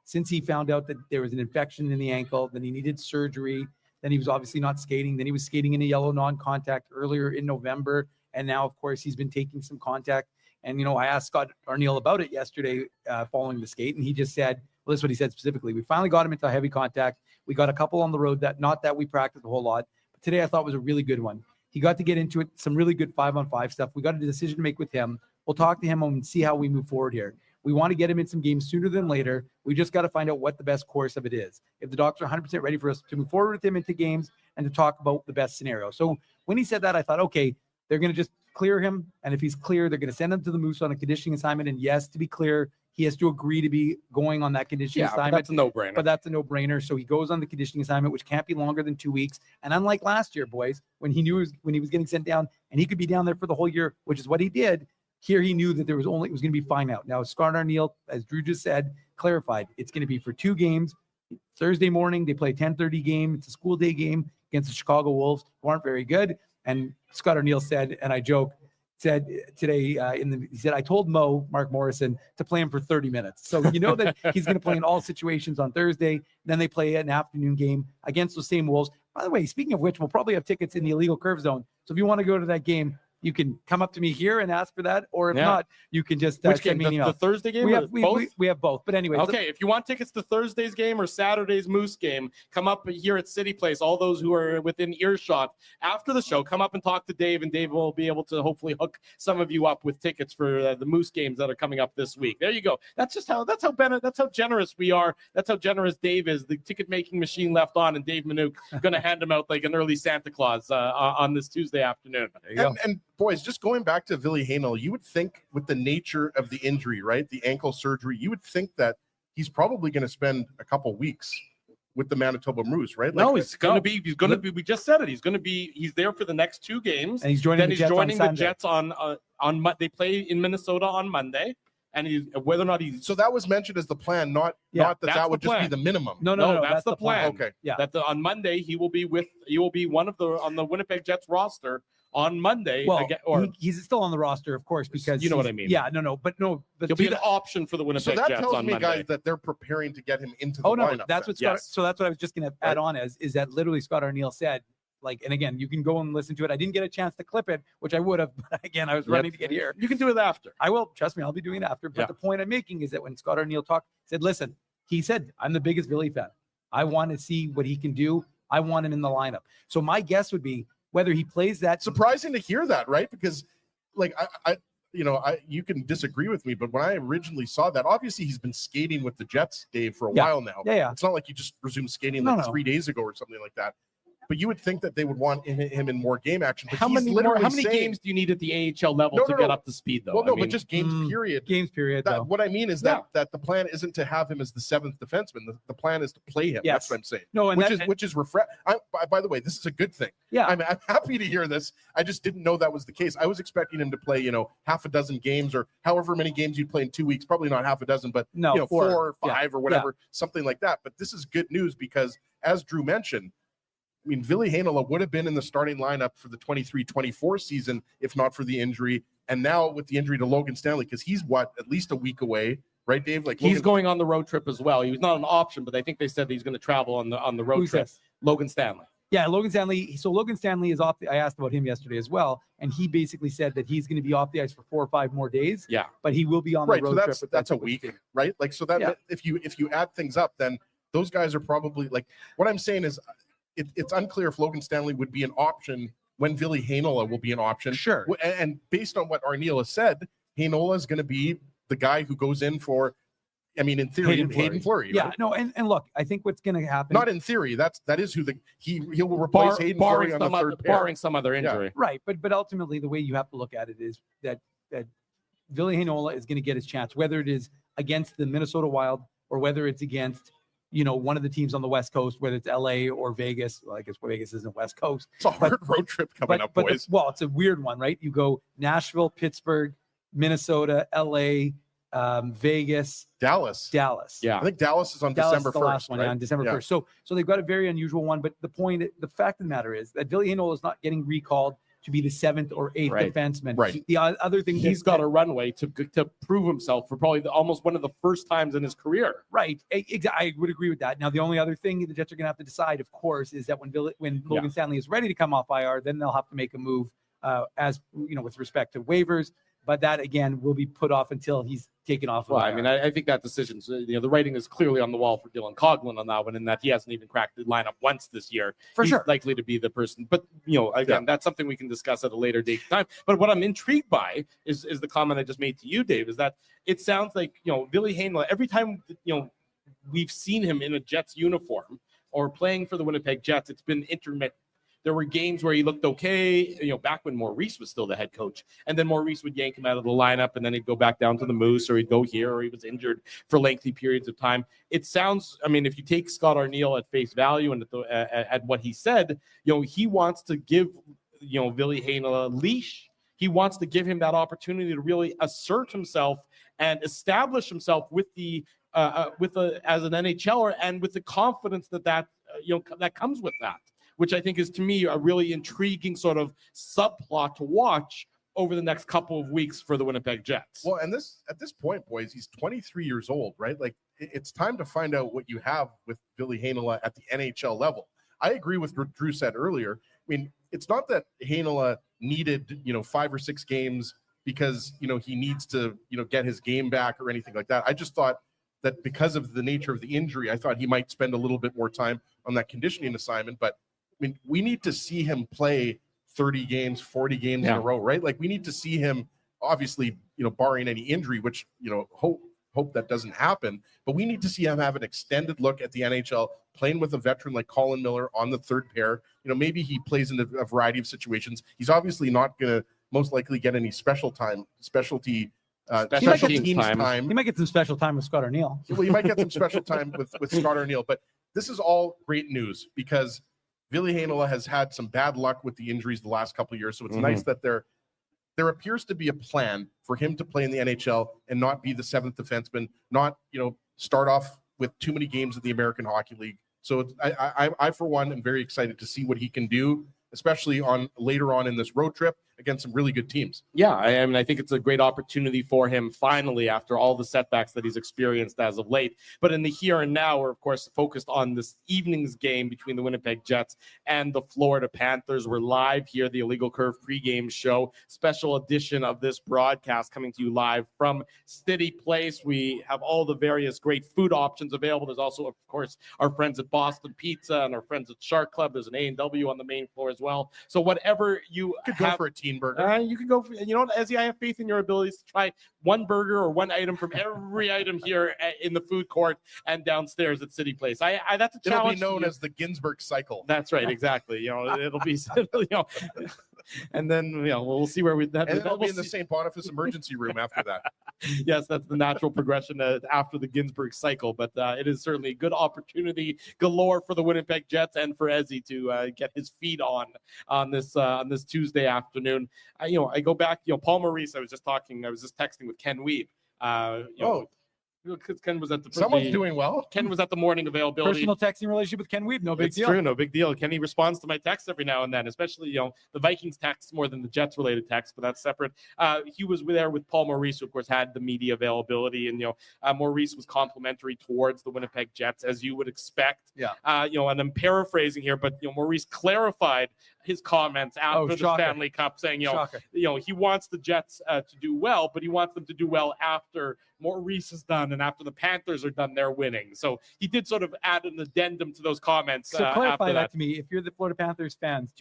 since he found out that there was an infection in the ankle, then he needed surgery, then he was obviously not skating, then he was skating in a yellow non-contact earlier in November, and now, of course, he's been taking some contact. And, I asked Scott Arniel about it yesterday following the skate, and he just said, well, this is what he said specifically. We finally got him into heavy contact. We got a couple on the road not that we practiced a whole lot, but today I thought was a really good one. He got to get into it, some really good 5-on-5 stuff. We got a decision to make with him. We'll talk to him and see how we move forward here. We want to get him in some games sooner than later. We just got to find out what the best course of it is. If the Docs are 100% ready for us to move forward with him into games and to talk about the best scenario. So when he said that, I thought, okay, they're going to just clear him. And if he's clear, they're going to send him to the Moose on a conditioning assignment. And yes, to be clear, he has to agree to be going on that conditioning assignment. That's a no-brainer. But that's a no-brainer. So he goes on the conditioning assignment, which can't be longer than 2 weeks. And unlike last year, boys, when he knew when he was getting sent down and he could be down there for the whole year, which is what he did, here he knew that it was going to be fine out. Now, Scott Arniel, as Drew just said, clarified, it's going to be for 2 games. Thursday morning, they play a 10:30 game. It's a school day game against the Chicago Wolves, who aren't very good. And Scott Arniel said, and I joke, said today he said, I told Mark Morrison, to play him for 30 minutes. So you know that he's going to play in all situations on Thursday. Then they play an afternoon game against those same Wolves. By the way, speaking of which, we'll probably have tickets in the illegal curve zone. So if you want to go to that game, you can come up to me here and ask for that, or if not, you can just Which send game? me an email. The Thursday game? We have both. But anyway, okay. If you want tickets to Thursday's game or Saturday's Moose game, come up here at City Place. All those who are within earshot after the show, come up and talk to Dave, and Dave will be able to hopefully hook some of you up with tickets for the Moose games that are coming up this week. There you go. That's how generous we are. That's how generous Dave is. The ticket making machine left on, and Dave Minuk going to hand them out like an early Santa Claus on this Tuesday afternoon. There you go. And boys, just going back to Ville Heinola, you would think with the nature of the injury, right, the ankle surgery, you would think that he's probably going to spend a couple weeks with the Manitoba Moose, right? No, he's going to be. We just said it. He's there for the next 2 games, and he's joining the Jets on they play in Minnesota on Monday. And whether or not he's so that was mentioned as the plan, not that would just be the minimum. No, that's the plan. Okay, yeah. That on Monday he will be one of on the Winnipeg Jets roster on Monday. Well, he's still on the roster, of course, because you know what I mean. Yeah, but he'll be an option for the Winnipeg Jets on Monday. So that tells me, guys, that they're preparing to get him into the lineup. That's what Scott. So that's what I was just going to add on is that literally Scott Arniel said. And again, you can go and listen to it. I didn't get a chance to clip it, which I would have. But again, I was running to get here. You can do it after. I will. Trust me, I'll be doing it after. But the point I'm making is that when Scott Arniel said, listen, he said, I'm the biggest Ville fan. I want to see what he can do. I want him in the lineup. So my guess would be whether he plays that. Surprising to hear that, right? Because you can disagree with me, but when I originally saw that, obviously he's been skating with the Jets, Dave, for a while now. Yeah. It's not like you just resumed skating 3 days ago or something like that. But you would think that they would want him in more game action. But how many games do you need at the AHL level to get up to speed, though? Well, but just games period. Games period. What I mean is that the plan isn't to have him as the 7th defenseman. The plan is to play him. Yes. That's what I'm saying. No, which is by the way, this is a good thing. Yeah, I'm happy to hear this. I just didn't know that was the case. I was expecting him to play, half a dozen games or however many games you'd play in 2 weeks. Probably not half a dozen, but 4 or 5 or whatever, something like that. But this is good news because, as Drew mentioned, I mean, Ville Heinola would have been in the starting lineup for the 23-24 season if not for the injury. And now with the injury to Logan Stanley, because he's at least a week away, right, Dave? He's going on the road trip as well. He was not an option, but I think they said that he's going to travel on the road trip. This? Logan Stanley. Yeah, Logan Stanley. So Logan Stanley is off. I asked about him yesterday as well, and he basically said that he's going to be off the ice for 4 or 5 more days. Yeah, but he will be on the road trip. So that's a week, right? Like, so that if you add things up, then those guys are probably like. What I'm saying is. It's unclear if Logan Stanley would be an option when Ville Heinola will be an option. Sure. And based on what Arniel has said, Heinola is going to be the guy who goes in for, in theory, Hayden Fleury. Yeah, right? No, and look, I think what's going to happen. Not in theory. That is who he will replace Hayden Fleury on the third pair. Barring some other injury. Yeah. Right, but ultimately the way you have to look at it is that Ville Heinola is going to get his chance, whether it is against the Minnesota Wild or whether it's against one of the teams on the West Coast, whether it's LA or Vegas. Well, I guess Vegas isn't West Coast. It's a hard road trip coming up, boys. It's a weird one, right? You go Nashville, Pittsburgh, Minnesota, LA, Vegas, Dallas. Yeah. I think Dallas is on December 1st. Last one, right? on December 1st. So they've got a very unusual one. But the fact of the matter is that Ville Heinola is not getting recalled to be the 7th or 8th defenseman. Right. The other thing he's got a runway to prove himself for probably almost one of the first times in his career. Right. I would agree with that. Now, the only other thing the Jets are going to have to decide, of course, is that when Logan Stanley is ready to come off IR, then they'll have to make a move with respect to waivers. but that again will be put off until he's taken off. Well, I mean, I think that decision's, the writing is clearly on the wall for Dylan Coughlin on that one, in that he hasn't even cracked the lineup once this year. For He's sure. likely to be the person. But, again, that's something we can discuss at a later date time. But what I'm intrigued by is the comment I just made to you, Dave, is that it sounds like, Billy Hainla, every time, we've seen him in a Jets uniform or playing for the Winnipeg Jets, it's been intermittent. There were games where he looked okay, back when Maurice was still the head coach. And then Maurice would yank him out of the lineup, and then he'd go back down to the Moose, or he'd go here, or he was injured for lengthy periods of time. It sounds, if you take Scott Arniel at face value and at what he said, he wants to give, Billy Hainla a leash. He wants to give him that opportunity to really assert himself and establish himself as an NHLer, and with the confidence that comes with that, which I think is, to me, a really intriguing sort of subplot to watch over the next couple of weeks for the Winnipeg Jets. Well, and at this point, boys, he's 23 years old, right? Like, it's time to find out what you have with Billy Hainla at the NHL level. I agree with what Drew said earlier. I mean, it's not that Hainla needed, 5 or 6 games because, he needs to, get his game back or anything like that. I just thought that because of the nature of the injury, I thought he might spend a little bit more time on that conditioning assignment. But we need to see him play 30 games, 40 games in a row, right? Like, we need to see him, obviously, barring any injury, which, hope that doesn't happen. But we need to see him have an extended look at the NHL, playing with a veteran like Colin Miller on the third pair. Maybe he plays in a variety of situations. He's obviously not going to most likely get any special teams time. He might get some special time with Scott Arniel. Well, you might get some special time with Scott Arniel, but this is all great news because Billy Hainla has had some bad luck with the injuries the last couple of years. So it's nice that there appears to be a plan for him to play in the NHL and not be the 7th defenseman, not, start off with too many games in the American Hockey League. So I for one, am very excited to see what he can do, especially later on in this road trip against some really good teams. Yeah, I think it's a great opportunity for him finally after all the setbacks that he's experienced as of late. But in the here and now, we're of course focused on this evening's game between the Winnipeg Jets and the Florida Panthers. We're live here, the Illegal Curve pregame show, special edition of this broadcast coming to you live from City Place. We have all the various great food options available. There's also, of course, our friends at Boston Pizza and our friends at Shark Club. There's an A&W on the main floor as well. So whatever you could go for a teen burger. You can go for, Ezzy, I have faith in your abilities to try one burger or one item from every item here in the food court and downstairs at City Place. That's a challenge. It'll be known as the Ginsburg cycle. That's right, exactly. It'll be, and then we'll see where it'll be in the St. Boniface emergency room after that. Yes, that's the natural progression after the Ginsburg cycle. But it is certainly a good opportunity galore for the Winnipeg Jets and for Ezzy to get his feet on this Tuesday afternoon. I go back. Paul Maurice. I was just texting with Ken Weeb. Because Ken was at someone's doing well. Ken was at the morning availability. Personal texting relationship with Ken Weeb, no big deal. It's true, no big deal. Kenny responds to my texts every now and then, especially the Vikings texts more than the Jets related texts, but that's separate. He was there with Paul Maurice, who of course had the media availability, and Maurice was complimentary towards the Winnipeg Jets, as you would expect. Yeah. And I'm paraphrasing here, but Maurice clarified his comments after the Stanley Cup, saying he wants the Jets to do well, but he wants them to do well after Maurice is done and after the Panthers are done, they're winning. So he did sort of add an addendum to those comments. So clarify that to me. If you're the Florida Panthers fans,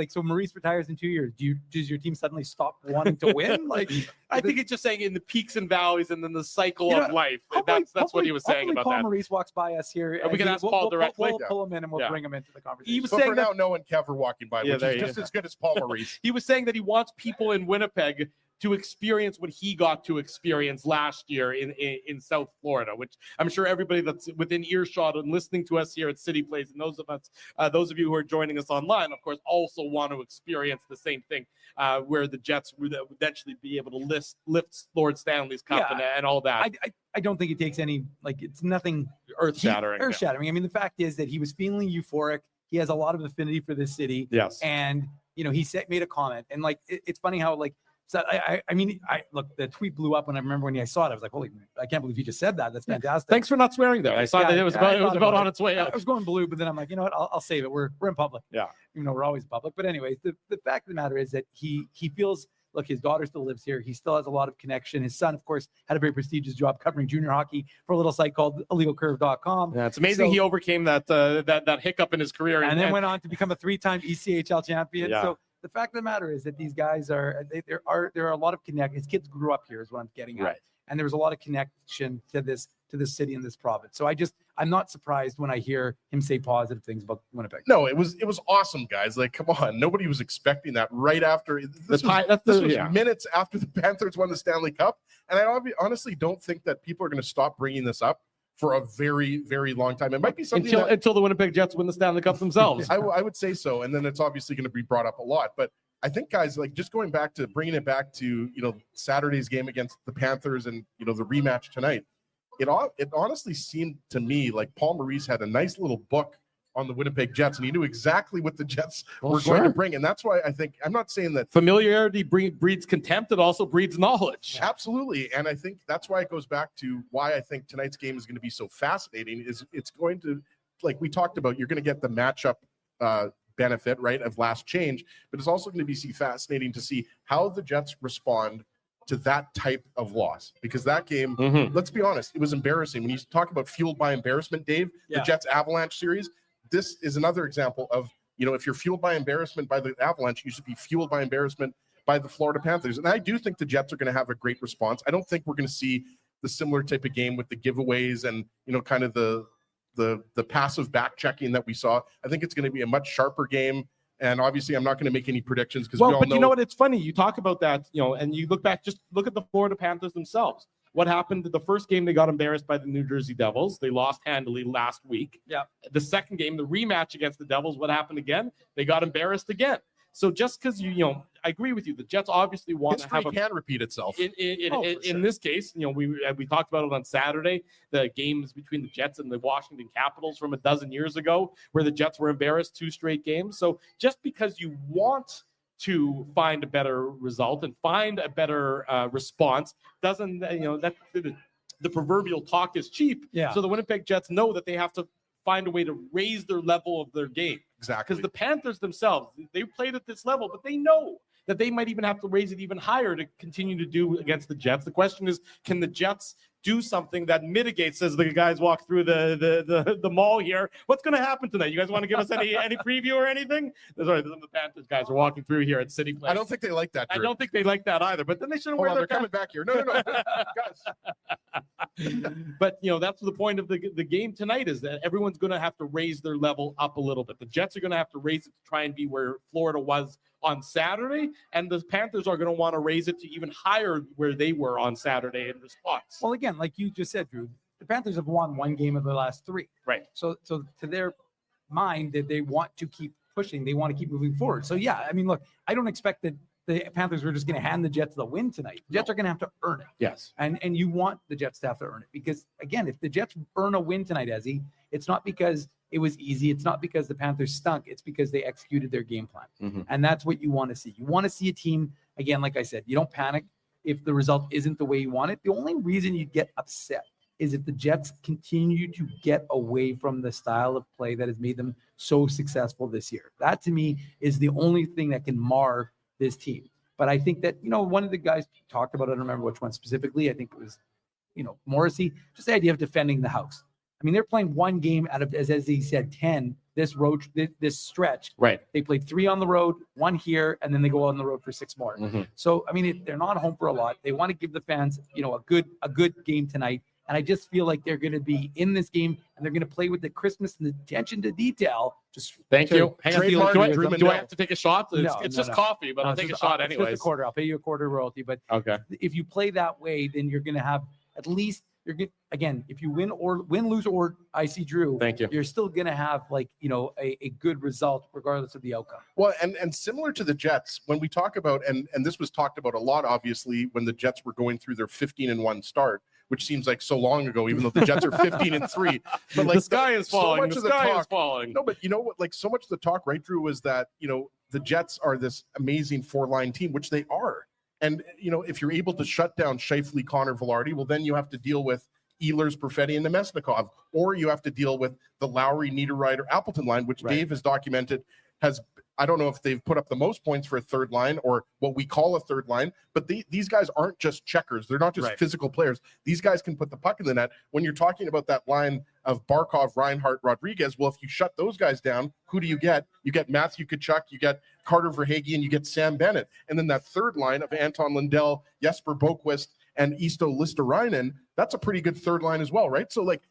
so Maurice retires in 2 years. Does your team suddenly stop wanting to win? I think it's just saying in the peaks and valleys and then the cycle of life. That's what he was saying about Paul that. Maurice walks by us here. We can ask Paul directly. We'll pull him in and we'll bring him into the conversation. He was so saying for now, no one Kev are walking by, which is just as good as Paul Maurice. He was saying that he wants people in Winnipeg to experience what he got to experience last year in South Florida, which I'm sure everybody that's within earshot and listening to us here at City Place, and those of you who are joining us online, of course, also want to experience the same thing, where the Jets would eventually be able to lift Lord Stanley's Cup and all that. I don't think it takes any, it's nothing earth-shattering. Earth-shattering. I mean, the fact is that he was feeling euphoric. He has a lot of affinity for this city. Yes. And, he made a comment. And, it's funny how, so look, the tweet blew up when I saw it. I was like, holy, I can't believe he just said that. That's fantastic. Thanks for not swearing there. I saw that it was about on its way out. I was going blue, but then I'm like, you know what? I'll save it. We're in public. Yeah. We're always in public. But anyways, the fact of the matter is that he feels look, his daughter still lives here. He still has a lot of connection. His son, of course, had a very prestigious job covering junior hockey for a little site called illegalcurve.com. Yeah, it's amazing he overcame that hiccup in his career. And then went on to become a 3-time ECHL champion. Yeah. So the fact of the matter is that these guys there are a lot of connect. His kids grew up here is what I'm getting at. Right. And there was a lot of connection to this city and this province. So I'm not surprised when I hear him say positive things about Winnipeg. No, it was awesome, guys. Like, come on, nobody was expecting that right after this was minutes after the Panthers won the Stanley Cup, and I honestly don't think that people are going to stop bringing this up for a very, very long time. It might be something until the Winnipeg Jets win the Stanley Cup themselves. I would say so, and then it's obviously going to be brought up a lot. But I think, guys, like just bringing it back to Saturday's game against the Panthers and the rematch tonight. It honestly seemed to me like Paul Maurice had a nice little book on the Winnipeg Jets, and he knew exactly what the Jets were going to bring. And that's why I'm not saying that familiarity breeds contempt. It also breeds knowledge. Absolutely. And I think that's why it goes back to why I think tonight's game is going to be so fascinating is it's going to, like we talked about, you're going to get the matchup benefit, right, of last change, but it's also going to be fascinating to see how the Jets respond to that type of loss, because that game, let's be honest, it was embarrassing. When you talk about fueled by embarrassment, Dave, the Jets Avalanche series, this is another example of, if you're fueled by embarrassment by the Avalanche, you should be fueled by embarrassment by the Florida Panthers. And I do think the Jets are going to have a great response. I don't think we're going to see the similar type of game with the giveaways and, kind of the passive back checking that we saw. I think it's going to be a much sharper game. And obviously, I'm not going to make any predictions because we all know. You know what? It's funny. You talk about that, and you look back, just look at the Florida Panthers themselves. What happened? The first game, they got embarrassed by the New Jersey Devils. They lost handily last week. Yeah. The second game, the rematch against the Devils, what happened again? They got embarrassed again. So just because I agree with you. The Jets obviously want to have can repeat itself. In this case, we talked about it on Saturday. The games between the Jets and the Washington Capitals from a dozen years ago, where the Jets were embarrassed 2 straight games. So just because you want to find a better result and find a better response doesn't that the proverbial talk is cheap. Yeah. So the Winnipeg Jets know that they have to find a way to raise their level of their game. Exactly. Because the Panthers themselves, they played at this level, but they know that they might even have to raise it even higher to continue to do against the Jets. The question is, can the Jets do something that mitigates as the guys walk through the mall here? What's going to happen tonight? You guys want to give us any preview or anything? Sorry, the Panthers guys are walking through here at City Place. I don't think they like that, Drew. I don't think they like that either, but then they shouldn't wear they're coming back here. No. Guys. But, that's the point of the game tonight, is that everyone's going to have to raise their level up a little bit. The Jets are going to have to raise it to try and be where Florida was on Saturday, and the Panthers are going to want to raise it to even higher where they were on Saturday in response. Well, again, like you just said, Drew, the Panthers have won 1 game of the last 3. Right. So to their mind, that they want to keep pushing, they want to keep moving forward. So yeah, I mean, look, I don't expect that the Panthers were just going to hand the Jets the win tonight. The Jets are going to have to earn it. Yes. And you want the Jets to have to earn it, because again, if the Jets earn a win tonight, Ezzy, it's not because it was easy. It's not because the Panthers stunk. It's because they executed their game plan. And that's what you want to see. You want to see a team, again, like I said, you don't panic if the result isn't the way you want it. The only reason you get upset is if the Jets continue to get away from the style of play that has made them so successful this year. That, to me, is the only thing that can mar this team. But I think that, one of the guys talked about, I don't remember which one specifically, I think it was, Morrissey, just the idea of defending the house. I mean, they're playing 1 game out of, as he said, 10 this stretch. Right. They played 3 on the road, 1 here, and then they go on the road for 6 more. So, I mean, they're not home for a lot. They want to give the fans, a good game tonight. And I just feel like they're going to be in this game, and they're going to play with the crispness and the attention to detail. Thank you. Hang on. Do I have to take a shot? It's just no. coffee, but I'll take a shot anyways. It's just a quarter. I'll pay you a quarter royalty. But okay, if you play that way, then you're going to have at least. Again, if you win, lose, or I see Drew, thank you, you're still going to have a good result regardless of the outcome. Well, and similar to the Jets, when we talk about, and this was talked about a lot, obviously, when the Jets were going through their 15-1 start, which seems like so long ago, even though the Jets are 15-3. But like the sky is falling. So the sky is falling. No, but you know what? Like so much of the talk, right, Drew, was that the Jets are this amazing 4-line team, which they are. And, if you're able to shut down Scheifele, Connor, Velarde, well, then you have to deal with Ehlers, Perfetti, and Nemesnikov, or you have to deal with the Lowry, Niederreiter, Appleton line, which Dave has documented has I don't know if they've put up the most points for a third line or what we call a third line, but these guys aren't just checkers. They're not just physical players. These guys can put the puck in the net. When you're talking about that line of Barkov, Reinhart, Rodriguez, well, if you shut those guys down, who do you get? You get Matthew Tkachuk, you get Carter Verhaeghe, and you get Sam Bennett. And then that third line of Anton Lundell, Jesper Boquist, and Isto Listerainen, that's a pretty good third line as well, right? So, like,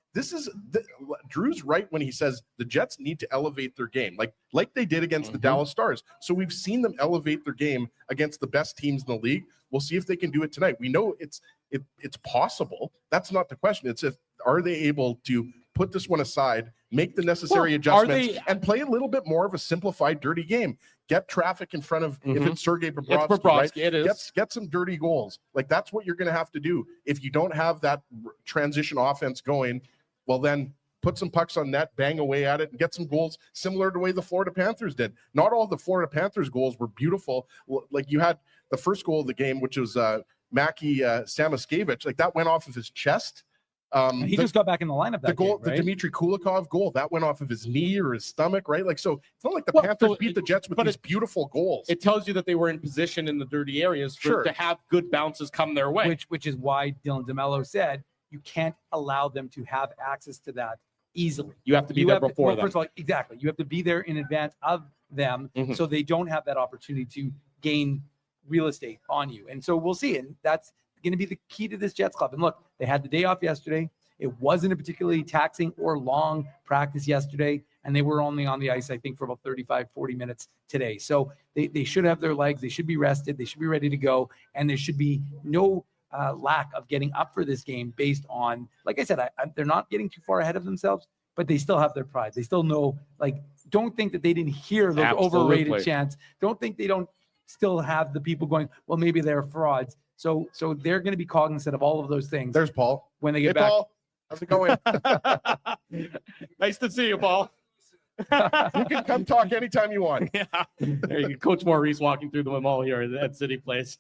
Drew's right when he says the Jets need to elevate their game, like they did against the Dallas Stars. So we've seen them elevate their game against the best teams in the league. We'll see if they can do it tonight. We know it's possible. That's not the question. It's are they able to put this one aside, make the necessary adjustments, and play a little bit more of a simplified, dirty game. Get traffic in front of, if it's Sergei Bobrovsky, right? It is. Get some dirty goals. Like, that's what you're going to have to do. If you don't have that transition offense going, well, then put some pucks on net, bang away at it, and get some goals similar to the way the Florida Panthers did. Not all the Florida Panthers goals were beautiful. Like, you had the first goal of the game, which was Mackie Samoskevich. Like, that went off of his chest. He just got back in the lineup. The goal, game, right? the Dmitry Kulikov goal, that went off of his knee or his stomach, right? Like, so it's not like the Panthers beat the Jets with these beautiful goals. It tells you that they were in position in the dirty areas to have good bounces come their way. Which is why Dylan DeMello said you can't allow them to have access to that easily. You have to be there before them. First of all, exactly. You have to be there in advance of them, so they don't have that opportunity to gain real estate on you. And so we'll see. And that's going to be the key to this Jets club. And look, they had the day off yesterday. It wasn't a particularly taxing or long practice yesterday, and they were only on the ice, I think, for about 35, 40 minutes today. So they should have their legs. They should be rested. They should be ready to go. And there should be no lack of getting up for this game based on, like I said, they're not getting too far ahead of themselves, but they still have their pride. They still know, like, don't think that they didn't hear those overrated chants. Don't think they don't still have the people going, well, maybe they're frauds. So they're going to be cognizant of all of those things. There's Paul. When they get back. Paul, how's it going? Nice to see you, Paul. You can come talk anytime you want. Yeah. There you go. Coach Maurice walking through the mall here at City Place.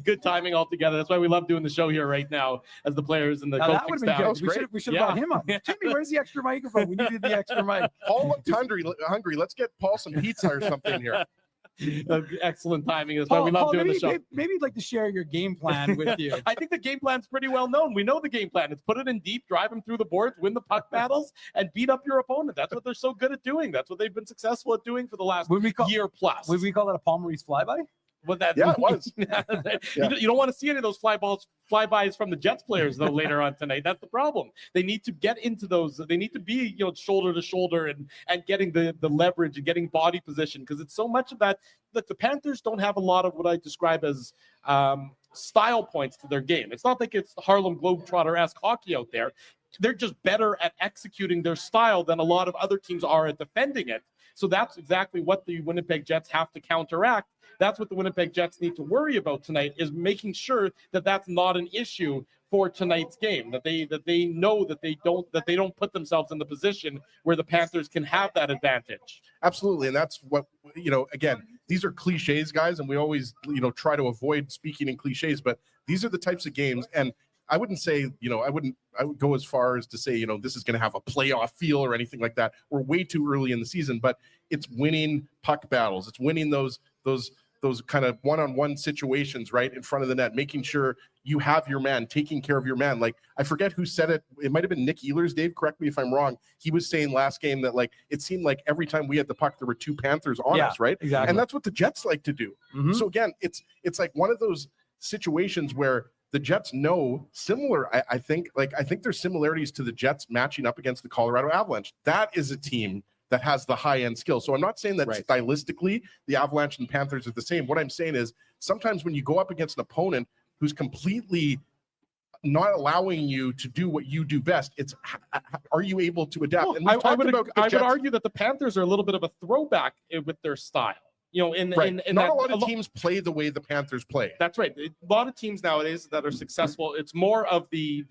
Good timing altogether. That's why we love doing the show here right now as the players and the coaching staff. We should have brought him up. Jimmy, where's the extra microphone? We needed the extra mic. Paul looked hungry. Let's get Paul some pizza or something here. Excellent timing. That's why we love doing the show. Maybe you'd like to share your game plan with you. I think the game plan's pretty well known. We know the game plan. It's put it in deep, drive them through the boards, win the puck battles, and beat up your opponent. That's what they're so good at doing. That's what they've been successful at doing for the last year plus. Would we call that a Paul Maurice flyby? Well, it was. You don't want to see any of those flybys from the Jets players, though, later on tonight. That's the problem. They need to get into those. They need to be, shoulder to shoulder and getting the leverage and getting body position, because it's so much of that. Look, the Panthers don't have a lot of what I describe as style points to their game. It's not like it's Harlem Globetrotter-esque hockey out there. They're just better at executing their style than a lot of other teams are at defending it. So that's exactly what the Winnipeg Jets have to counteract. That's what the Winnipeg Jets need to worry about tonight, is making sure that that's not an issue for tonight's game, that they know that they don't put themselves in the position where the Panthers can have that advantage. Absolutely. And that's what, again, these are cliches, guys, and we always, try to avoid speaking in cliches, but these are the types of games. And I wouldn't say, I would go as far as to say, this is going to have a playoff feel or anything like that. We're way too early in the season, but it's winning puck battles. It's winning those kind of one-on-one situations right in front of the net, making sure you have your man, taking care of your man. Like, I forget who said it. It might've been Nick Ehlers, Dave, correct me if I'm wrong. He was saying last game that, like, it seemed like every time we had the puck, there were two Panthers on us, right? Exactly. And that's what the Jets like to do. Mm-hmm. So again, it's like one of those situations where the Jets know similar. I think there's similarities to the Jets matching up against the Colorado Avalanche. That is a team that has the high-end skill. So I'm not saying that stylistically the Avalanche and Panthers are the same. What I'm saying is sometimes when you go up against an opponent who's completely not allowing you to do what you do best, it's are you able to adapt? Well, and I would argue that the Panthers are a little bit of a throwback with their style. You know, in not a lot of teams play the way the Panthers play. That's right. A lot of teams nowadays that are successful, it's more of the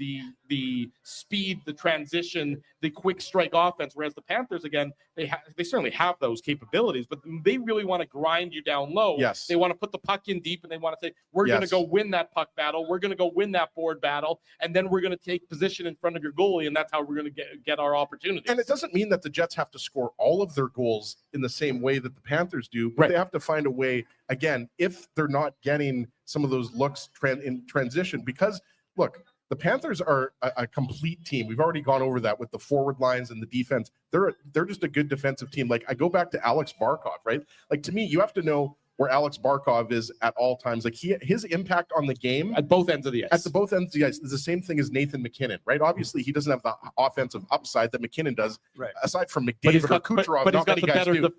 speed, the transition, the quick strike offense. Whereas the Panthers, again, they certainly have those capabilities, but they really want to grind you down low. Yes. They want to put the puck in deep, and they want to say, we're going to go win that puck battle. We're going to go win that board battle, and then we're going to take position in front of your goalie, and that's how we're going to get our opportunities. And it doesn't mean that the Jets have to score all of their goals in the same way that the Panthers do, but they have to find a way, again, if they're not getting some of those looks in transition, because look, the Panthers are a complete team. We've already gone over that with the forward lines and the defense. They're just a good defensive team. Like, I go back to Alex Barkov, right? Like, to me, you have to know where Alex Barkov is at all times. Like, his impact on the game at both ends of the ice. Both ends of the ice is the same thing as Nathan McKinnon, right? Obviously, he doesn't have the offensive upside that McKinnon does, aside from McDavid or Kucherov. But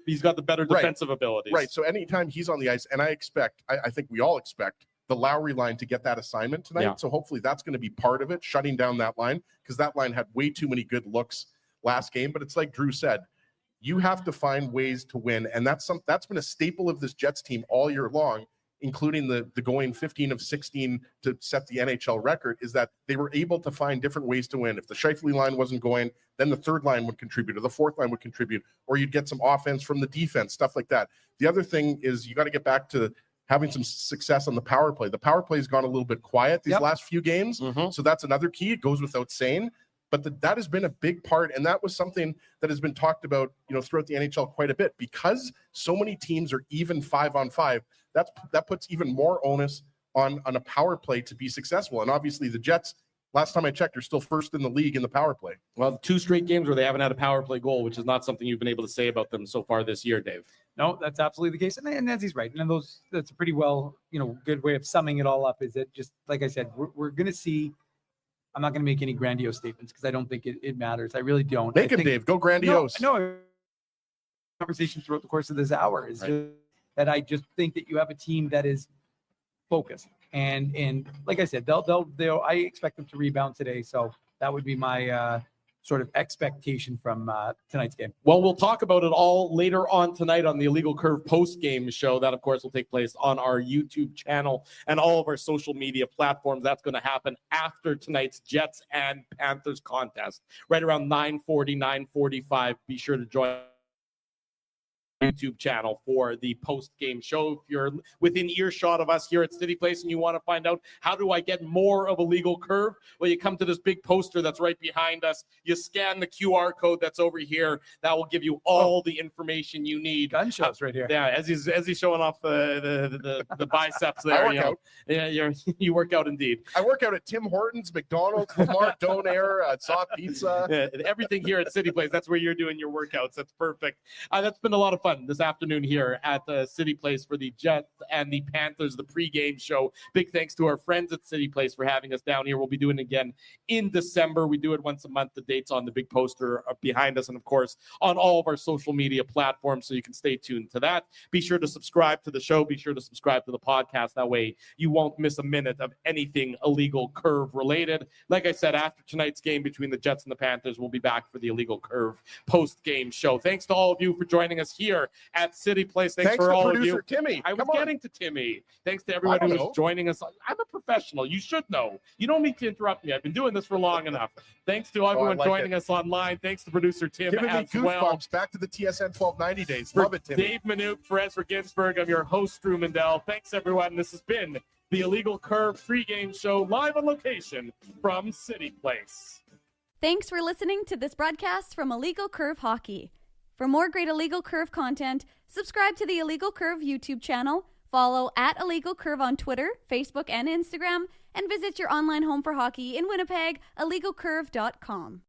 he's got the better defensive abilities. Right. So anytime he's on the ice, and I think we all expect the Lowry line to get that assignment tonight. Yeah. So hopefully that's going to be part of it, shutting down that line, because that line had way too many good looks last game. But it's like Drew said, you have to find ways to win, and that's been a staple of this Jets team all year long, including the going 15 of 16 to set the NHL record, is that they were able to find different ways to win. If the Scheifele line wasn't going, then the third line would contribute, or the fourth line would contribute, or you'd get some offense from the defense, stuff like that. The other thing is you got to get back to having some success on the power play. The power play has gone a little bit quiet these last few games, so that's another key. It goes without saying. But that has been a big part, and that was something that has been talked about, throughout the NHL quite a bit, because so many teams are even 5-on-5. That puts even more onus on a power play to be successful. And obviously, the Jets, last time I checked, are still first in the league in the power play. Well, 2 straight games where they haven't had a power play goal, which is not something you've been able to say about them so far this year, Dave. No, that's absolutely the case, and Nancy's right. And that's a pretty well, good way of summing it all up. Is that just like I said, we're going to see. I'm not going to make any grandiose statements because I don't think it matters. I really don't. Make them, Dave. Go grandiose. No, conversation throughout the course of this hour is just that I just think that you have a team that is focused, and like I said, they'll I expect them to rebound today. So that would be my sort of expectation from tonight's game. Well, we'll talk about it all later on tonight on the Illegal Curve post-game show. That, of course, will take place on our YouTube channel and all of our social media platforms. That's going to happen after tonight's Jets and Panthers contest, right around 9:40, 9:45. Be sure to join YouTube channel for the post-game show. If you're within earshot of us here at City Place and you want to find out how do I get more of Illegal Curve, well, you come to this big poster that's right behind us. You scan the QR code that's over here. That will give you all the information you need. Gun shows right here. Yeah, as he's showing off the biceps there. You work out indeed. I work out at Tim Hortons, McDonald's, Lamar Donair, Soft Pizza. Everything here at City Place. That's where you're doing your workouts. That's perfect. That's been a lot of fun this afternoon here at City Place for the Jets and the Panthers, the pregame show. Big thanks to our friends at City Place for having us down here. We'll be doing it again in December. We do it once a month. The date's on the big poster behind us, and of course on all of our social media platforms, so you can stay tuned to that. Be sure to subscribe to the show. Be sure to subscribe to the podcast. That way you won't miss a minute of anything Illegal Curve related. Like I said, after tonight's game between the Jets and the Panthers, we'll be back for the Illegal Curve post-game show. Thanks to all of you for joining us here at City Place. Thanks for all of you. Timmy. I was getting to Timmy. Thanks to everyone who was joining us. I'm a professional. You should know. You don't need to interrupt me. I've been doing this for long enough. Thanks to everyone joining us online. Thanks to producer Tim as well. Back to the TSN 1290 days. Love it, Timmy. Dave Minute, for Ezra Ginsburg, I'm your host, Drew Mandel. Thanks, everyone. This has been the Illegal Curve pregame show live on location from City Place. Thanks for listening to this broadcast from Illegal Curve Hockey. For more great Illegal Curve content, subscribe to the Illegal Curve YouTube channel, follow at Illegal Curve on Twitter, Facebook, and Instagram, and visit your online home for hockey in Winnipeg, illegalcurve.com.